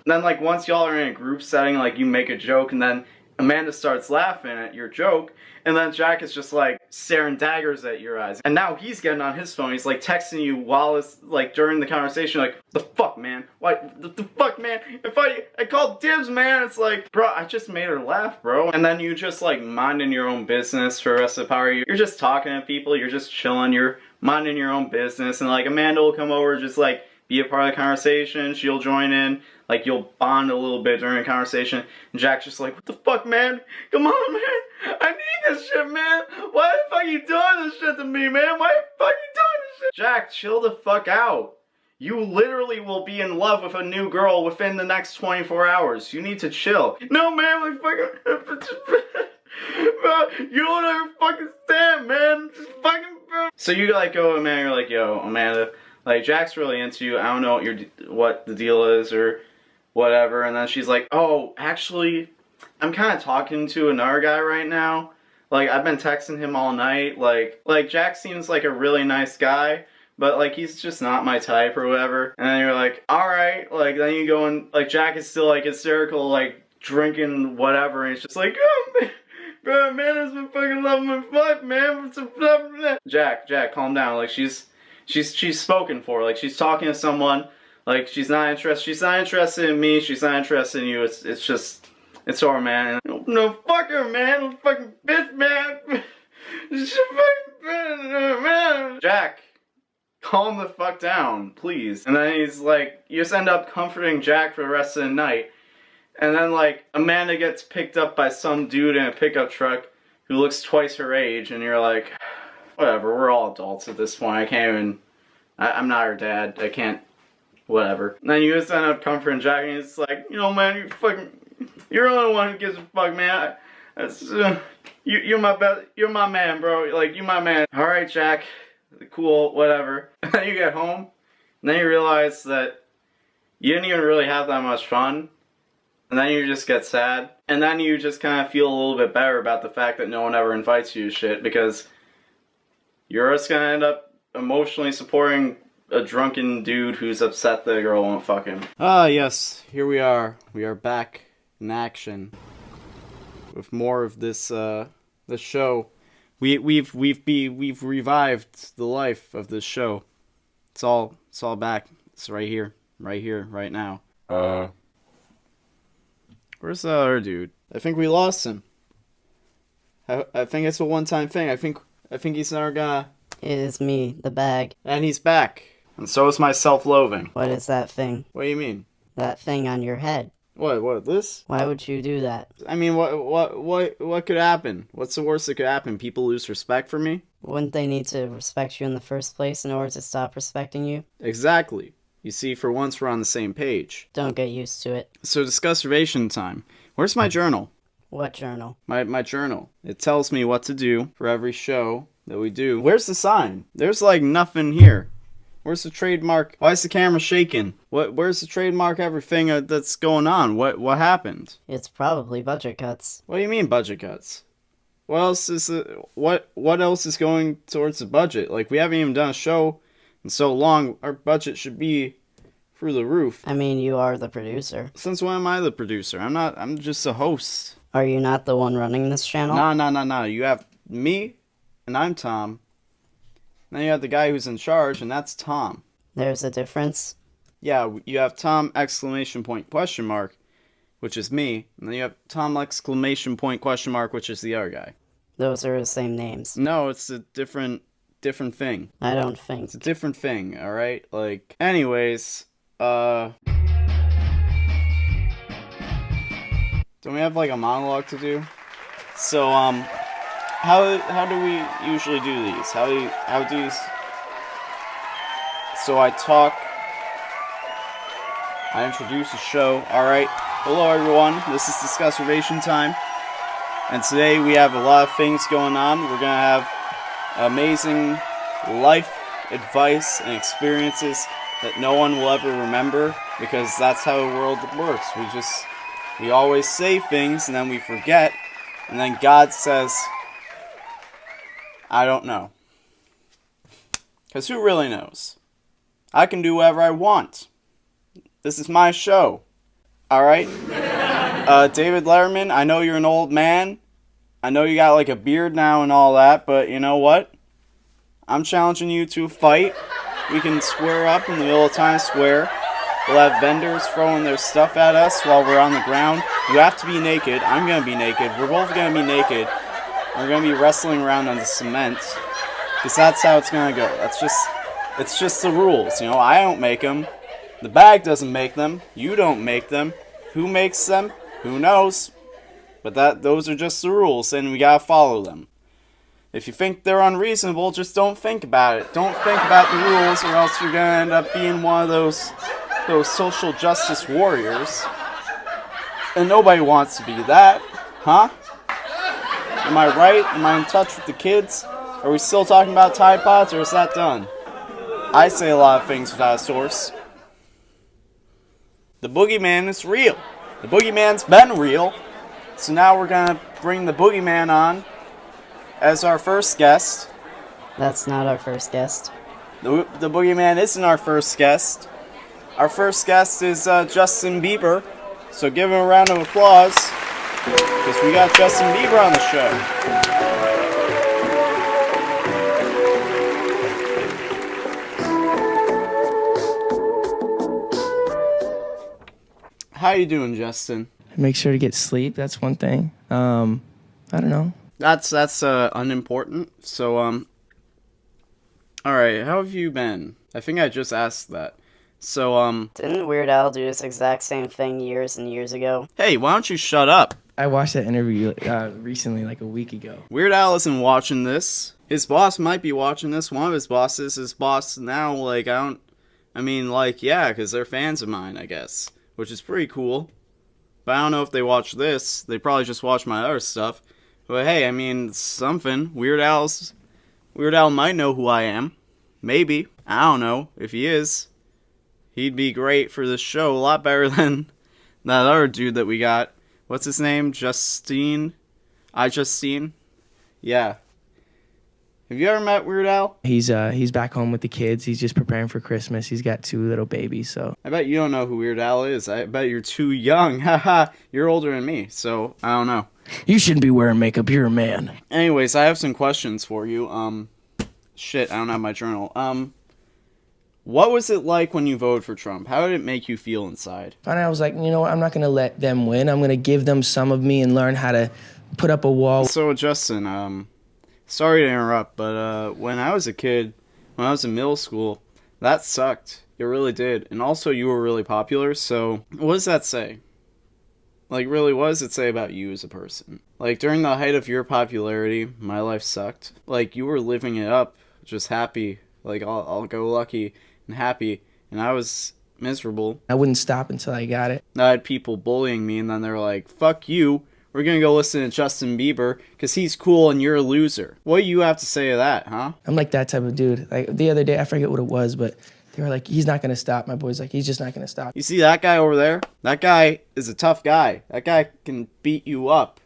Then, like, once y'all are in a group setting, like, you make a joke, and then Amanda starts laughing at your joke, and then Jack is just, like, staring daggers at your eyes. And now he's getting on his phone. He's, like, texting you while it's, like, during the conversation, like, the fuck, man? Why, the fuck, man? If I called dibs, man, it's like, bro, I just made her laugh, bro. And then you just, like, minding your own business for the rest of the power. You're just talking to people. You're just chilling. You're minding your own business. And, like, Amanda will come over just, like, be a part of the conversation. She'll join in. Like, you'll bond a little bit during a conversation. And Jack's just like, what the fuck, man? Come on, man. I need this shit, man. Why the fuck are you doing this shit to me, man? Why the fuck are you doing this shit? Jack, chill the fuck out. You literally will be in love with a new girl within the next 24 hours. You need to chill. No, man, like, fucking... Bro, you don't ever fucking stand, man. Just fucking... Bro. So you, like, go to Amanda, you're like, yo, Amanda, like, Jack's really into you. I don't know what the deal is, or whatever. And then she's like, oh, actually, I'm kind of talking to another guy right now. Like, I've been texting him all night. Like Jack seems like a really nice guy, but, like, he's just not my type or whatever. And then you're like, alright. Like, then you go and, like, Jack is still, like, hysterical, like, drinking whatever. And he's just like, oh, man. Bro, man, has been fucking loving my life, man. Jack, calm down. Like, she's spoken for. Like, she's talking to someone. Like, she's not interested in me. She's not interested in you. It's her, man. No, fuck her, man. Fucking bitch, man. Man. Jack, calm the fuck down, please. And then he's like, you just end up comforting Jack for the rest of the night. And then, like, Amanda gets picked up by some dude in a pickup truck who looks twice her age, and you're like, whatever, we're all adults at this point. I can't even, I'm not her dad. I can't, whatever. And then you just end up comforting Jack, and he's like, you know, man, you're the only one who gives a fuck, man. You're my man, bro. Like, you're my man. Alright, Jack. Cool, whatever. And then you get home, and then you realize that you didn't even really have that much fun. And then you just get sad. And then you just kind of feel a little bit better about the fact that no one ever invites you to shit, because you're just gonna end up emotionally supporting a drunken dude who's upset that a girl won't fuck him. Ah, yes, here we are. We are back in action with more of this this show. We've revived the life of this show. It's all back. It's right here, right now. Where's the other dude? I think we lost him. I think it's a one-time thing. I think he's never gonna... It is me, the bag. And he's back. And so is my self-loathing. What is that thing? What do you mean? That thing on your head. What, this? Why would you do that? I mean, what could happen? What's the worst that could happen? People lose respect for me? Wouldn't they need to respect you in the first place in order to stop respecting you? Exactly. You see, for once we're on the same page. Don't get used to it. So discussivation time. Where's my journal? What journal? My journal. It tells me what to do for every show that we do. Where's the sign? There's like nothing here. Where's the trademark? Why is the camera shaking? Where's the trademark everything that's going on? What happened? It's probably budget cuts. What do you mean budget cuts? What else is what else is going towards the budget? Like, we haven't even done a show in so long. Our budget should be through the roof. I mean, you are the producer. Since when am I the producer? I'm just a host. Are you not the one running this channel? No. You have me, and I'm Tom. Then you have the guy who's in charge, and that's Tom. There's a difference. Yeah, you have Tom ! Question mark, which is me, and then you have Tom ! Question mark, which is the other guy. Those are the same names. No, it's a different thing. I don't think. It's a different thing, all right? Like, anyways, don't we have like a monologue to do? So, how do we usually do these? So I talk, I introduce the show. Alright, hello everyone, this is Discussivation time, and today we have a lot of things going on. We're gonna have amazing life advice and experiences that no one will ever remember, because that's how the world works. We always say things and then we forget, and then God says, I don't know. Because who really knows? I can do whatever I want. This is my show. Alright? David Letterman, I know you're an old man. I know you got like a beard now and all that, but you know what? I'm challenging you to a fight. We can square up in the middle of Times Square. We'll have vendors throwing their stuff at us while we're on the ground. You have to be naked. I'm gonna be naked. We're both gonna be naked. We're gonna be wrestling around on the cement, because that's how it's gonna go. It's just the rules, you know. I don't make them. The bag doesn't make them. You don't make them. Who makes them? Who knows? But those are just the rules, and we gotta follow them. If you think they're unreasonable, just don't think about it. Don't think about the rules, or else you're gonna end up being one of those social justice warriors. And nobody wants to be that, huh? Am I right? Am I in touch with the kids? Are we still talking about Tide Pods, or is that done? I say a lot of things without a source. The boogeyman is real. The boogeyman's been real. So now we're gonna bring the boogeyman on as our first guest. That's not our first guest. The boogeyman isn't our first guest. Our first guest is Justin Bieber. So give him a round of applause, because we got Justin Bieber on the show. How you doing, Justin? Make sure to get sleep. That's one thing. I don't know. That's unimportant. So all right. How have you been? I think I just asked that. So Didn't Weird Al do this exact same thing years and years ago? hey, why don't you shut up? I watched that interview recently, like a week ago. Weird Al isn't watching this. His boss might be watching this. One of his bosses, his boss now. Like yeah, because they're fans of mine, I guess, which is pretty cool. But I don't know if they watch this. They probably just watch my other stuff. But hey, I mean, it's something. Weird Al might know who I am. Maybe. I don't know. If he is, he'd be great for this show. A lot better than that other dude that we got. What's his name? Justine? Yeah. Have you ever met Weird Al? He's back home with the kids. He's just preparing for Christmas. He's got 2 little babies, so. I bet you don't know who Weird Al is. I bet you're too young. Haha, you're older than me, so I don't know. You shouldn't be wearing makeup. You're a man. Anyways, I have some questions for you. Shit, I don't have my journal. What was it like when you voted for Trump? How did it make you feel inside? Finally, I was like, you know what? I'm not going to let them win. I'm going to give them some of me and learn how to put up a wall. So, Justin, sorry to interrupt, but when I was a kid, when I was in middle school, that sucked. It really did. And also, you were really popular, so what does that say? Like, really, what does it say about you as a person? Like, during the height of your popularity, my life sucked. Like, you were living it up, just happy, like, all go lucky and happy, and I was miserable. I wouldn't stop until I got it. I had people bullying me, and then they're like, fuck you, we're gonna go listen to Justin Bieber, because he's cool and you're a loser. What do you have to say to that, huh? I'm like that type of dude. Like, the other day, I forget what it was, but they were like, he's not gonna stop. My boy's like, he's just not gonna stop. You see that guy over there? That guy is a tough guy. That guy can beat you up.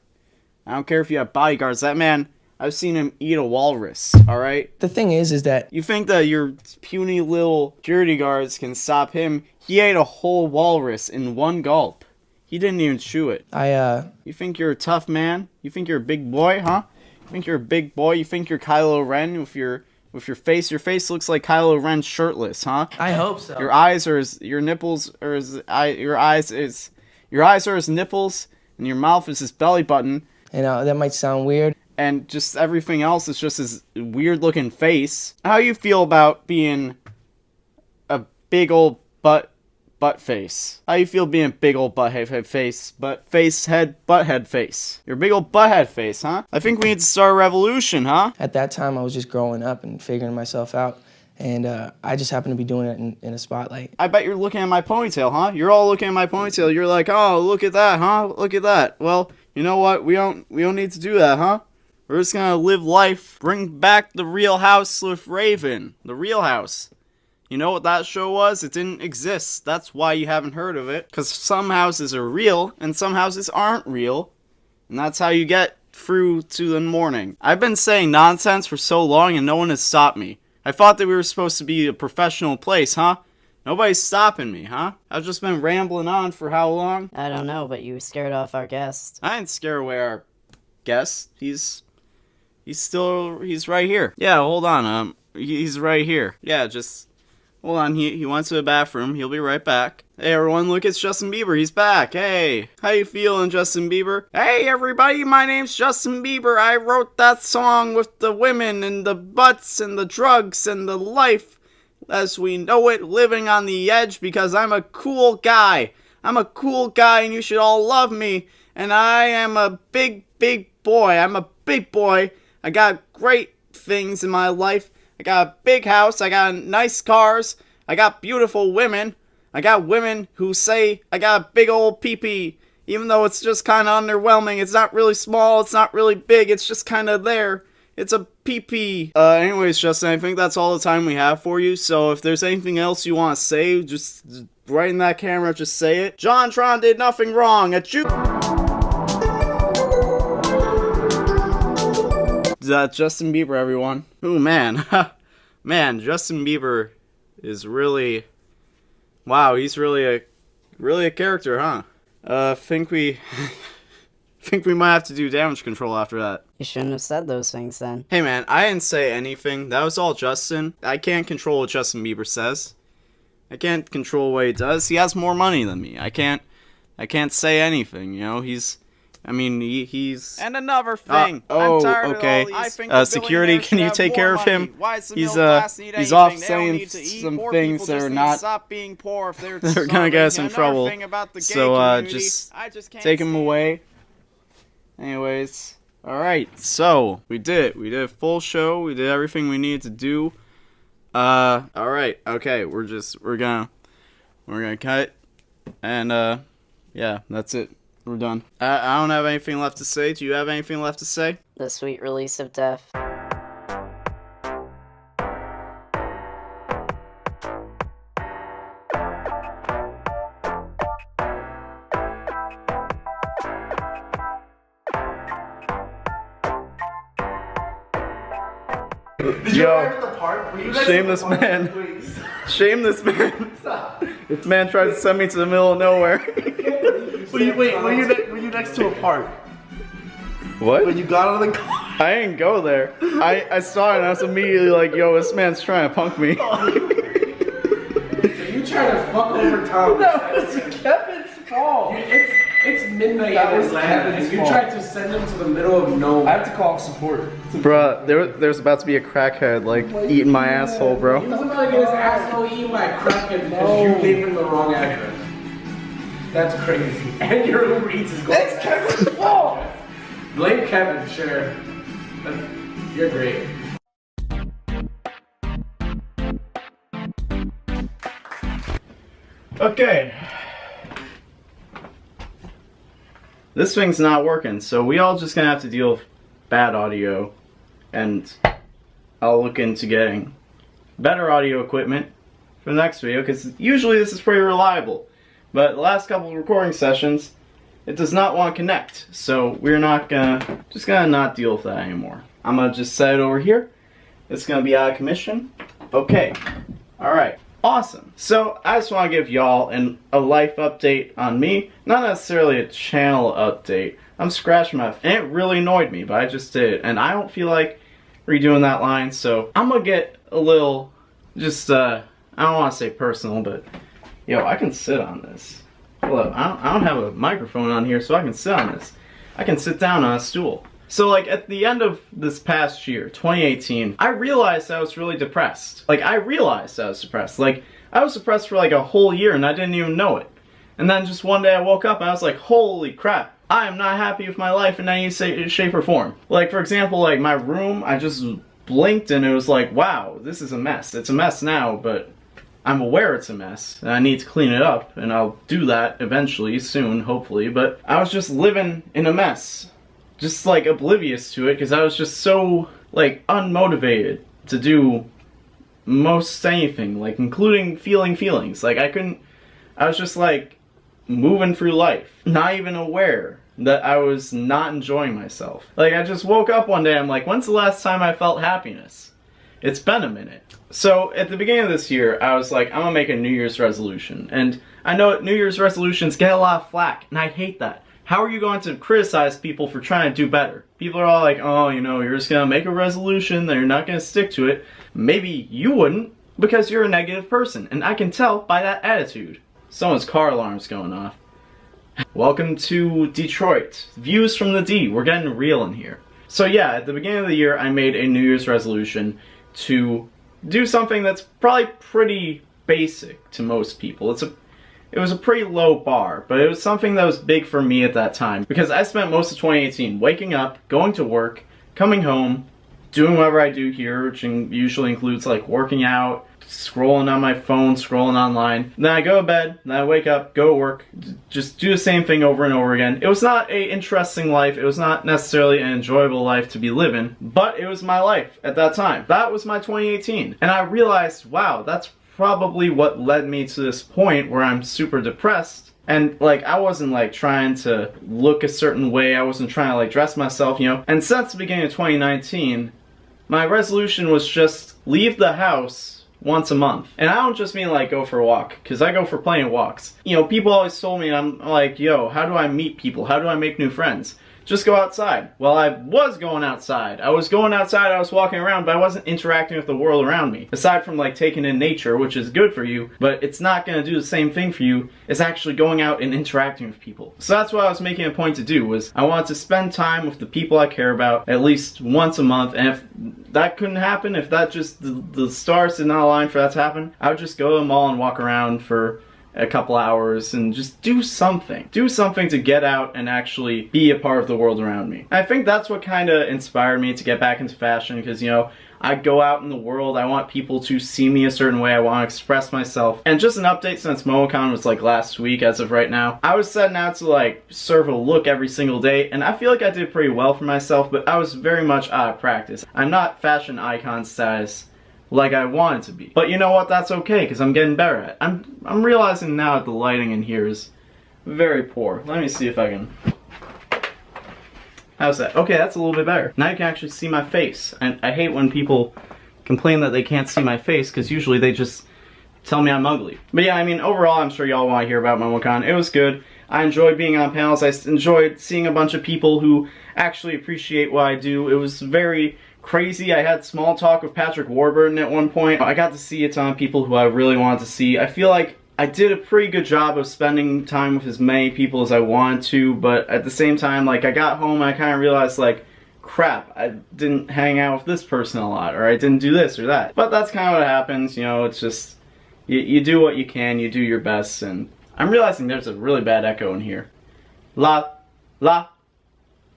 I don't care if you have bodyguards. That man, I've seen him eat a walrus, alright? The thing is that You think that your puny little security guards can stop him? He ate a whole walrus in one gulp. He didn't even chew it. You think you're a tough man? You think you're a big boy, huh? You think you're a big boy? You think you're Kylo Ren with your face? Your face looks like Kylo Ren shirtless, huh? I hope so. Your eyes are your nipples are your eyes are his nipples, and your mouth is his belly button. And that might sound weird. And just everything else is just his weird looking face. How you feel about being a big old butt face? How you feel being a big old butthead face? Butthead face. You're a big old butthead face, huh? I think we need to start a revolution, huh? At that time, I was just growing up and figuring myself out. And I just happened to be doing it in a spotlight. I bet you're looking at my ponytail, huh? You're all looking at my ponytail. You're like, oh, look at that, huh? Look at that. Well, you know what? We don't need to do that, huh? We're just gonna live life. Bring back the Real House with Raven. The Real House. You know what that show was? It didn't exist. That's why you haven't heard of it. Because some houses are real, and some houses aren't real. And that's how you get through to the morning. I've been saying nonsense for so long, and no one has stopped me. I thought that we were supposed to be a professional place, huh? Nobody's stopping me, huh? I've just been rambling on for how long? I don't know, but you scared off our guest. I didn't scare away our guest. He's right here. Yeah, hold on. He's right here. Yeah, just hold on. He went to the bathroom. He'll be right back. Hey, everyone, look, it's Justin Bieber. He's back. Hey, how you feeling, Justin Bieber? Hey, everybody, my name's Justin Bieber. I wrote that song with the women and the butts and the drugs and the life as we know it, living on the edge, because I'm a cool guy. I'm a cool guy, and you should all love me. And I am a big, big boy. I'm a big boy. I got great things in my life. I got a big house. I got nice cars. I got beautiful women. I got women who say I got a big old pee-pee, even though it's just kind of underwhelming. It's not really small. It's not really big. It's just kind of there. It's a pee-pee. Anyways, Justin, I think that's all the time we have for you. So if there's anything else you want to say, just right in that camera, just say it. JonTron did nothing wrong. At you. Justin Bieber, everyone. Ooh, man. Man, Justin Bieber is really... Wow, he's really a character, huh? Think we might have to do damage control after that. You shouldn't have said those things then. Hey man, I didn't say anything. That was all Justin. I can't control what Justin Bieber says. I can't control what he does. He has more money than me. I can't say anything, you know? He's... And another thing. I'm tired okay. of all these. Security, can you take care of him? He's off saying some things that are not. Stop being poor if they're gonna get us in trouble. So just take him away. Anyways, all right. So we did it. We did a full show. We did everything we needed to do. All right. Okay. We're gonna cut, and yeah, that's it. We're done. I don't have anything left to say. Do you have anything left to say? The sweet release of death. Did you arrive at the park? Shame this man. Shame this man. This man tried to send me to the middle of nowhere. Were you next to a park? What? When you got out of the car? I didn't go there. I saw it and I was immediately like, yo, this man's trying to punk me. So you trying to fuck over Tom? That was Kevin's fault. It's midnight in Atlanta and you tried to send him to the middle of nowhere. I have to call support. Bruh, there's about to be a crackhead, like, eating my asshole, bro. He was about to get his asshole eaten by a crackhead because you gave him the wrong address. That's crazy. And your Uber Eats is going. It's Kevin's fault. Blame Kevin, sure. You're great. Okay. This thing's not working, so we all just gonna have to deal with bad audio, and I'll look into getting better audio equipment for the next video, because usually this is pretty reliable. But the last couple of recording sessions, it does not want to connect, so we're not gonna, just gonna not deal with that anymore. I'm gonna just set it over here. It's gonna be out of commission. Okay, alright. Awesome. So I just want to give y'all a life update on me. Not necessarily a channel update. I'm scratching my... And it really annoyed me, but I just did it. And I don't feel like redoing that line, so I'm going to get a little... Just, I don't want to say personal, but... Yo, I can sit on this. Look, I don't have a microphone on here, so I can sit on this. I can sit down on a stool. So, like, at the end of this past year, 2018, I realized I was really depressed. Like, I realized I was depressed. Like, I was depressed for, like, a whole year, and I didn't even know it. And then just one day I woke up, and I was like, holy crap, I am not happy with my life in any shape or form. Like, for example, like, my room, I just blinked, and it was like, wow, this is a mess. It's a mess now, but I'm aware it's a mess, and I need to clean it up, and I'll do that eventually, soon, hopefully, but I was just living in a mess. Just, like, oblivious to it, because I was just so, like, unmotivated to do most anything, like, including feeling feelings. Like, I was just, like, moving through life, not even aware that I was not enjoying myself. Like, I just woke up one day, I'm like, when's the last time I felt happiness? It's been a minute. So, at the beginning of this year, I was like, I'm gonna make a New Year's resolution. And I know New Year's resolutions get a lot of flack, and I hate that. How are you going to criticize people for trying to do better? People are all like, oh, you know, you're just going to make a resolution, then you're not going to stick to it. Maybe you wouldn't, because you're a negative person, and I can tell by that attitude. Someone's car alarm's going off. Welcome to Detroit. Views from the D. We're getting real in here. So yeah, at the beginning of the year, I made a New Year's resolution to do something that's probably pretty basic to most people. It was a pretty low bar, but it was something that was big for me at that time, because I spent most of 2018 waking up, going to work, coming home, doing whatever I do here, which usually includes like working out, scrolling on my phone, scrolling online. Then I go to bed, then I wake up, go to work, just do the same thing over and over again. It was not an interesting life, it was not necessarily an enjoyable life to be living, but it was my life at that time. That was my 2018. And I realized, wow, that's probably what led me to this point where I'm super depressed. And like, I wasn't like trying to look a certain way, I wasn't trying to like dress myself, you know. And since the beginning of 2019, my resolution was just leave the house once a month. And I don't just mean like go for a walk, because I go for plenty of walks. You know, people always told me, I'm like, yo, how do I meet people? How do I make new friends? Just go outside. Well, I was going outside. I was walking around, but I wasn't interacting with the world around me. Aside from like taking in nature, which is good for you, but it's not going to do the same thing for you as actually going out and interacting with people. So that's what I was making a point to do, was I wanted to spend time with the people I care about at least once a month, and if that couldn't happen, if that just, the stars did not align for that to happen, I would just go to the mall and walk around for a couple hours and just do something. Do something to get out and actually be a part of the world around me. I think that's what kind of inspired me to get back into fashion, because, you know, I go out in the world, I want people to see me a certain way, I want to express myself. And just an update, since MomoCon was like last week as of right now, I was setting out to like serve a look every single day, and I feel like I did pretty well for myself, but I was very much out of practice. I'm not fashion icon status like I wanted to be. But you know what, that's okay, because I'm getting better at it. I'm realizing now that the lighting in here is very poor. Let me see if I can... How's that? Okay, that's a little bit better. Now you can actually see my face. And I hate when people complain that they can't see my face, because usually they just tell me I'm ugly. But yeah, I mean, overall, I'm sure y'all want to hear about MomoCon. It was good. I enjoyed being on panels. I enjoyed seeing a bunch of people who actually appreciate what I do. It was very crazy. I had small talk with Patrick Warburton at one point. I got to see a ton of people who I really wanted to see. I feel like I did a pretty good job of spending time with as many people as I wanted to, but at the same time, like, I got home and I kind of realized, like, crap, I didn't hang out with this person a lot, or I didn't do this or that. But that's kind of what happens, you know, it's just, you do what you can, you do your best, and I'm realizing there's a really bad echo in here. La, la,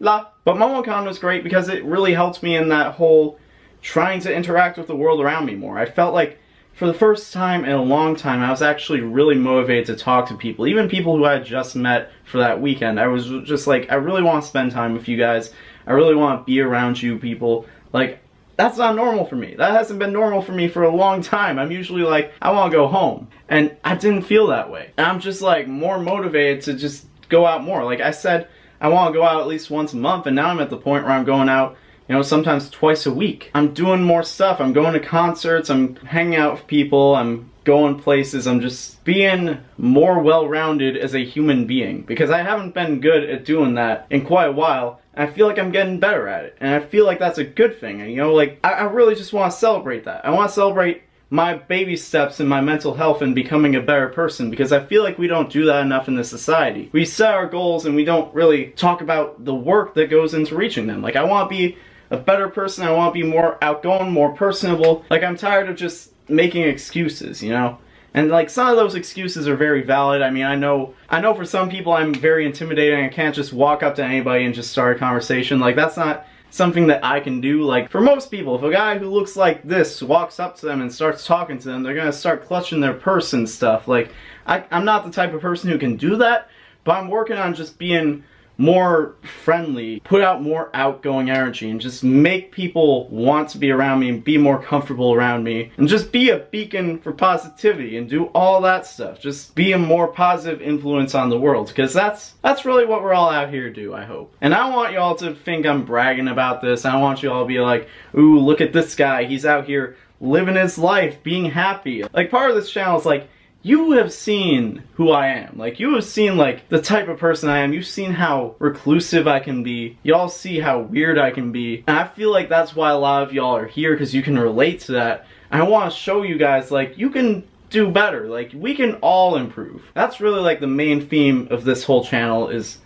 la. But MomoCon was great because it really helped me in that whole trying to interact with the world around me more. I felt like for the first time in a long time, I was actually really motivated to talk to people. Even people who I had just met for that weekend. I was just like, I really want to spend time with you guys. I really want to be around you people. Like, that's not normal for me. That hasn't been normal for me for a long time. I'm usually like, I want to go home. And I didn't feel that way. And I'm just like more motivated to just go out more. Like I said, I want to go out at least once a month, and now I'm at the point where I'm going out, you know, sometimes twice a week. I'm doing more stuff. I'm going to concerts. I'm hanging out with people. I'm going places. I'm just being more well-rounded as a human being, because I haven't been good at doing that in quite a while. And I feel like I'm getting better at it. And I feel like that's a good thing. And, you know, like, I really just want to celebrate that. I want to celebrate my baby steps in my mental health and becoming a better person, because I feel like we don't do that enough in this society. We set our goals and we don't really talk about the work that goes into reaching them. Like, I want to be a better person. I want to be more outgoing, more personable. Like, I'm tired of just making excuses, you know? And like, some of those excuses are very valid. I mean, I know for some people I'm very intimidating. I can't just walk up to anybody and just start a conversation. Like, that's not something that I can do. Like, for most people, if a guy who looks like this walks up to them and starts talking to them, they're gonna start clutching their purse and stuff. Like, I'm not the type of person who can do that, but I'm working on just being more friendly, put out more outgoing energy, and just make people want to be around me and be more comfortable around me, and just be a beacon for positivity and do all that stuff. Just be a more positive influence on the world, because that's really what we're all out here to do, I hope. And I want y'all to think I'm bragging about this. I want you all to be like, ooh, look at this guy, he's out here living his life, being happy. Like, part of this channel is like, you have seen who I am. Like, you have seen, like, the type of person I am. You've seen how reclusive I can be. Y'all see how weird I can be. And I feel like that's why a lot of y'all are here, because you can relate to that. And I want to show you guys, like, you can do better. Like, we can all improve. That's really, like, the main theme of this whole channel is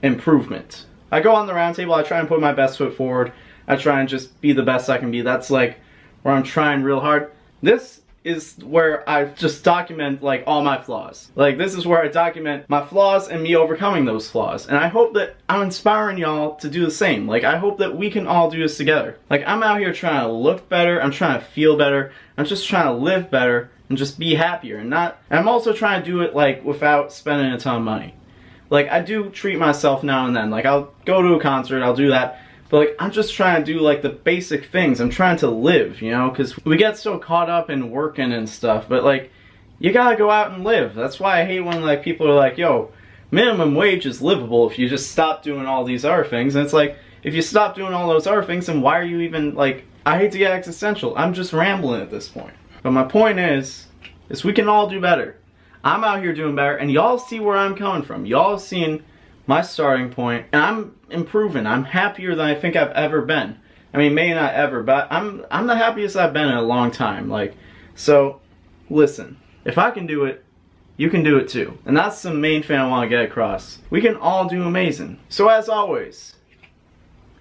improvement. I go on the roundtable, I try and put my best foot forward. I try and just be the best I can be. That's, like, where I'm trying real hard. This is where I just document, like, all my flaws. Like, this is where I document my flaws and me overcoming those flaws. And I hope that I'm inspiring y'all to do the same. Like, I hope that we can all do this together. Like, I'm out here trying to look better, I'm trying to feel better, I'm just trying to live better and just be happier. And I'm also trying to do it, like, without spending a ton of money. Like, I do treat myself now and then. Like, I'll go to a concert, I'll do that. But, like, I'm just trying to do, like, the basic things. I'm trying to live, you know? Because we get so caught up in working and stuff. But, like, you gotta go out and live. That's why I hate when, like, people are like, yo, minimum wage is livable if you just stop doing all these other things. And it's like, if you stop doing all those other things, then why are you even, like, I hate to get existential. I'm just rambling at this point. But my point is we can all do better. I'm out here doing better, and y'all see where I'm coming from. Y'all have seen my starting point, and I'm improving. I'm happier than I think I've ever been. I mean, maybe not ever, but I'm the happiest I've been in a long time. Like, so, listen, if I can do it, you can do it too. And that's the main thing I want to get across. We can all do amazing. So as always,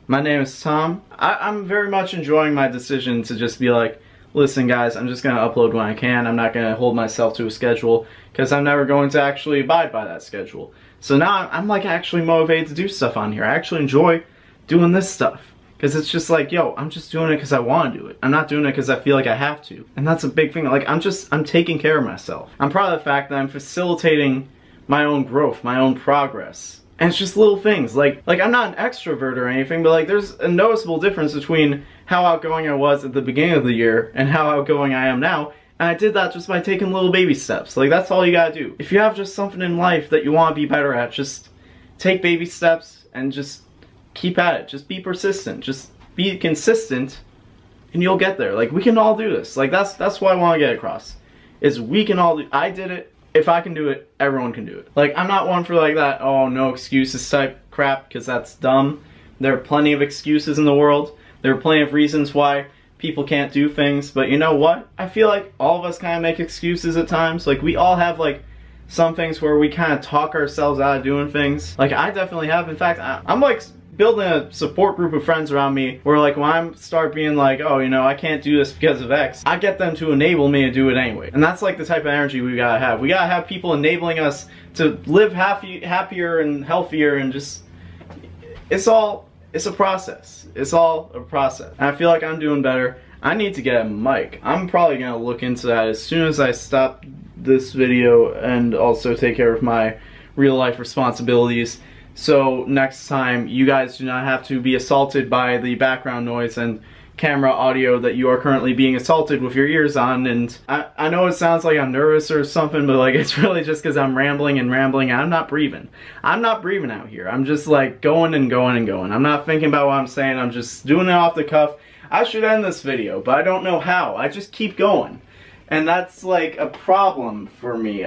my name is Tom. I'm very much enjoying my decision to just be like, listen guys, I'm just going to upload when I can. I'm not going to hold myself to a schedule, because I'm never going to actually abide by that schedule. So now I'm like actually motivated to do stuff on here. I actually enjoy doing this stuff, because it's just like, yo, I'm just doing it because I want to do it. I'm not doing it because I feel like I have to. And that's a big thing. Like, I'm taking care of myself. I'm proud of the fact that I'm facilitating my own growth, my own progress. And it's just little things. Like I'm not an extrovert or anything, but like there's a noticeable difference between how outgoing I was at the beginning of the year and how outgoing I am now. And I did that just by taking little baby steps. Like, that's all you gotta do. If you have just something in life that you want to be better at, just take baby steps and just keep at it. Just be persistent. Just be consistent and you'll get there. Like, we can all do this. Like, that's what I want to get across. Is we can all do. I did it. If I can do it, everyone can do it. Like, I'm not one for like that, oh, no excuses type crap, because that's dumb. There are plenty of excuses in the world. There are plenty of reasons why people can't do things, but you know what? I feel like all of us kind of make excuses at times. Like, we all have like some things where we kind of talk ourselves out of doing things. Like, I definitely have. In fact, I'm like building a support group of friends around me where like when I start being like, oh, you know, I can't do this because of X, I get them to enable me to do it anyway. And that's like the type of energy we gotta have. We gotta have people enabling us to live happier and healthier, and just, it's a process. It's all a process. And I feel like I'm doing better. I need to get a mic. I'm probably gonna look into that as soon as I stop this video and also take care of my real life responsibilities. So next time you guys do not have to be assaulted by the background noise and camera audio that you are currently being assaulted with your ears on. And I know it sounds like I'm nervous or something, but like it's really just because I'm rambling and rambling. I'm not breathing. I'm not breathing out here. I'm just like going and going and going. I'm not thinking about what I'm saying. I'm just doing it off the cuff. I should end this video, but I don't know how. I just keep going. And that's like a problem for me.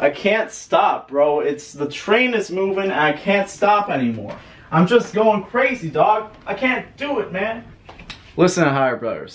I can't stop, bro. The train is moving and I can't stop anymore. I'm just going crazy, dog. I can't do it, man. Listen to Higher Brothers.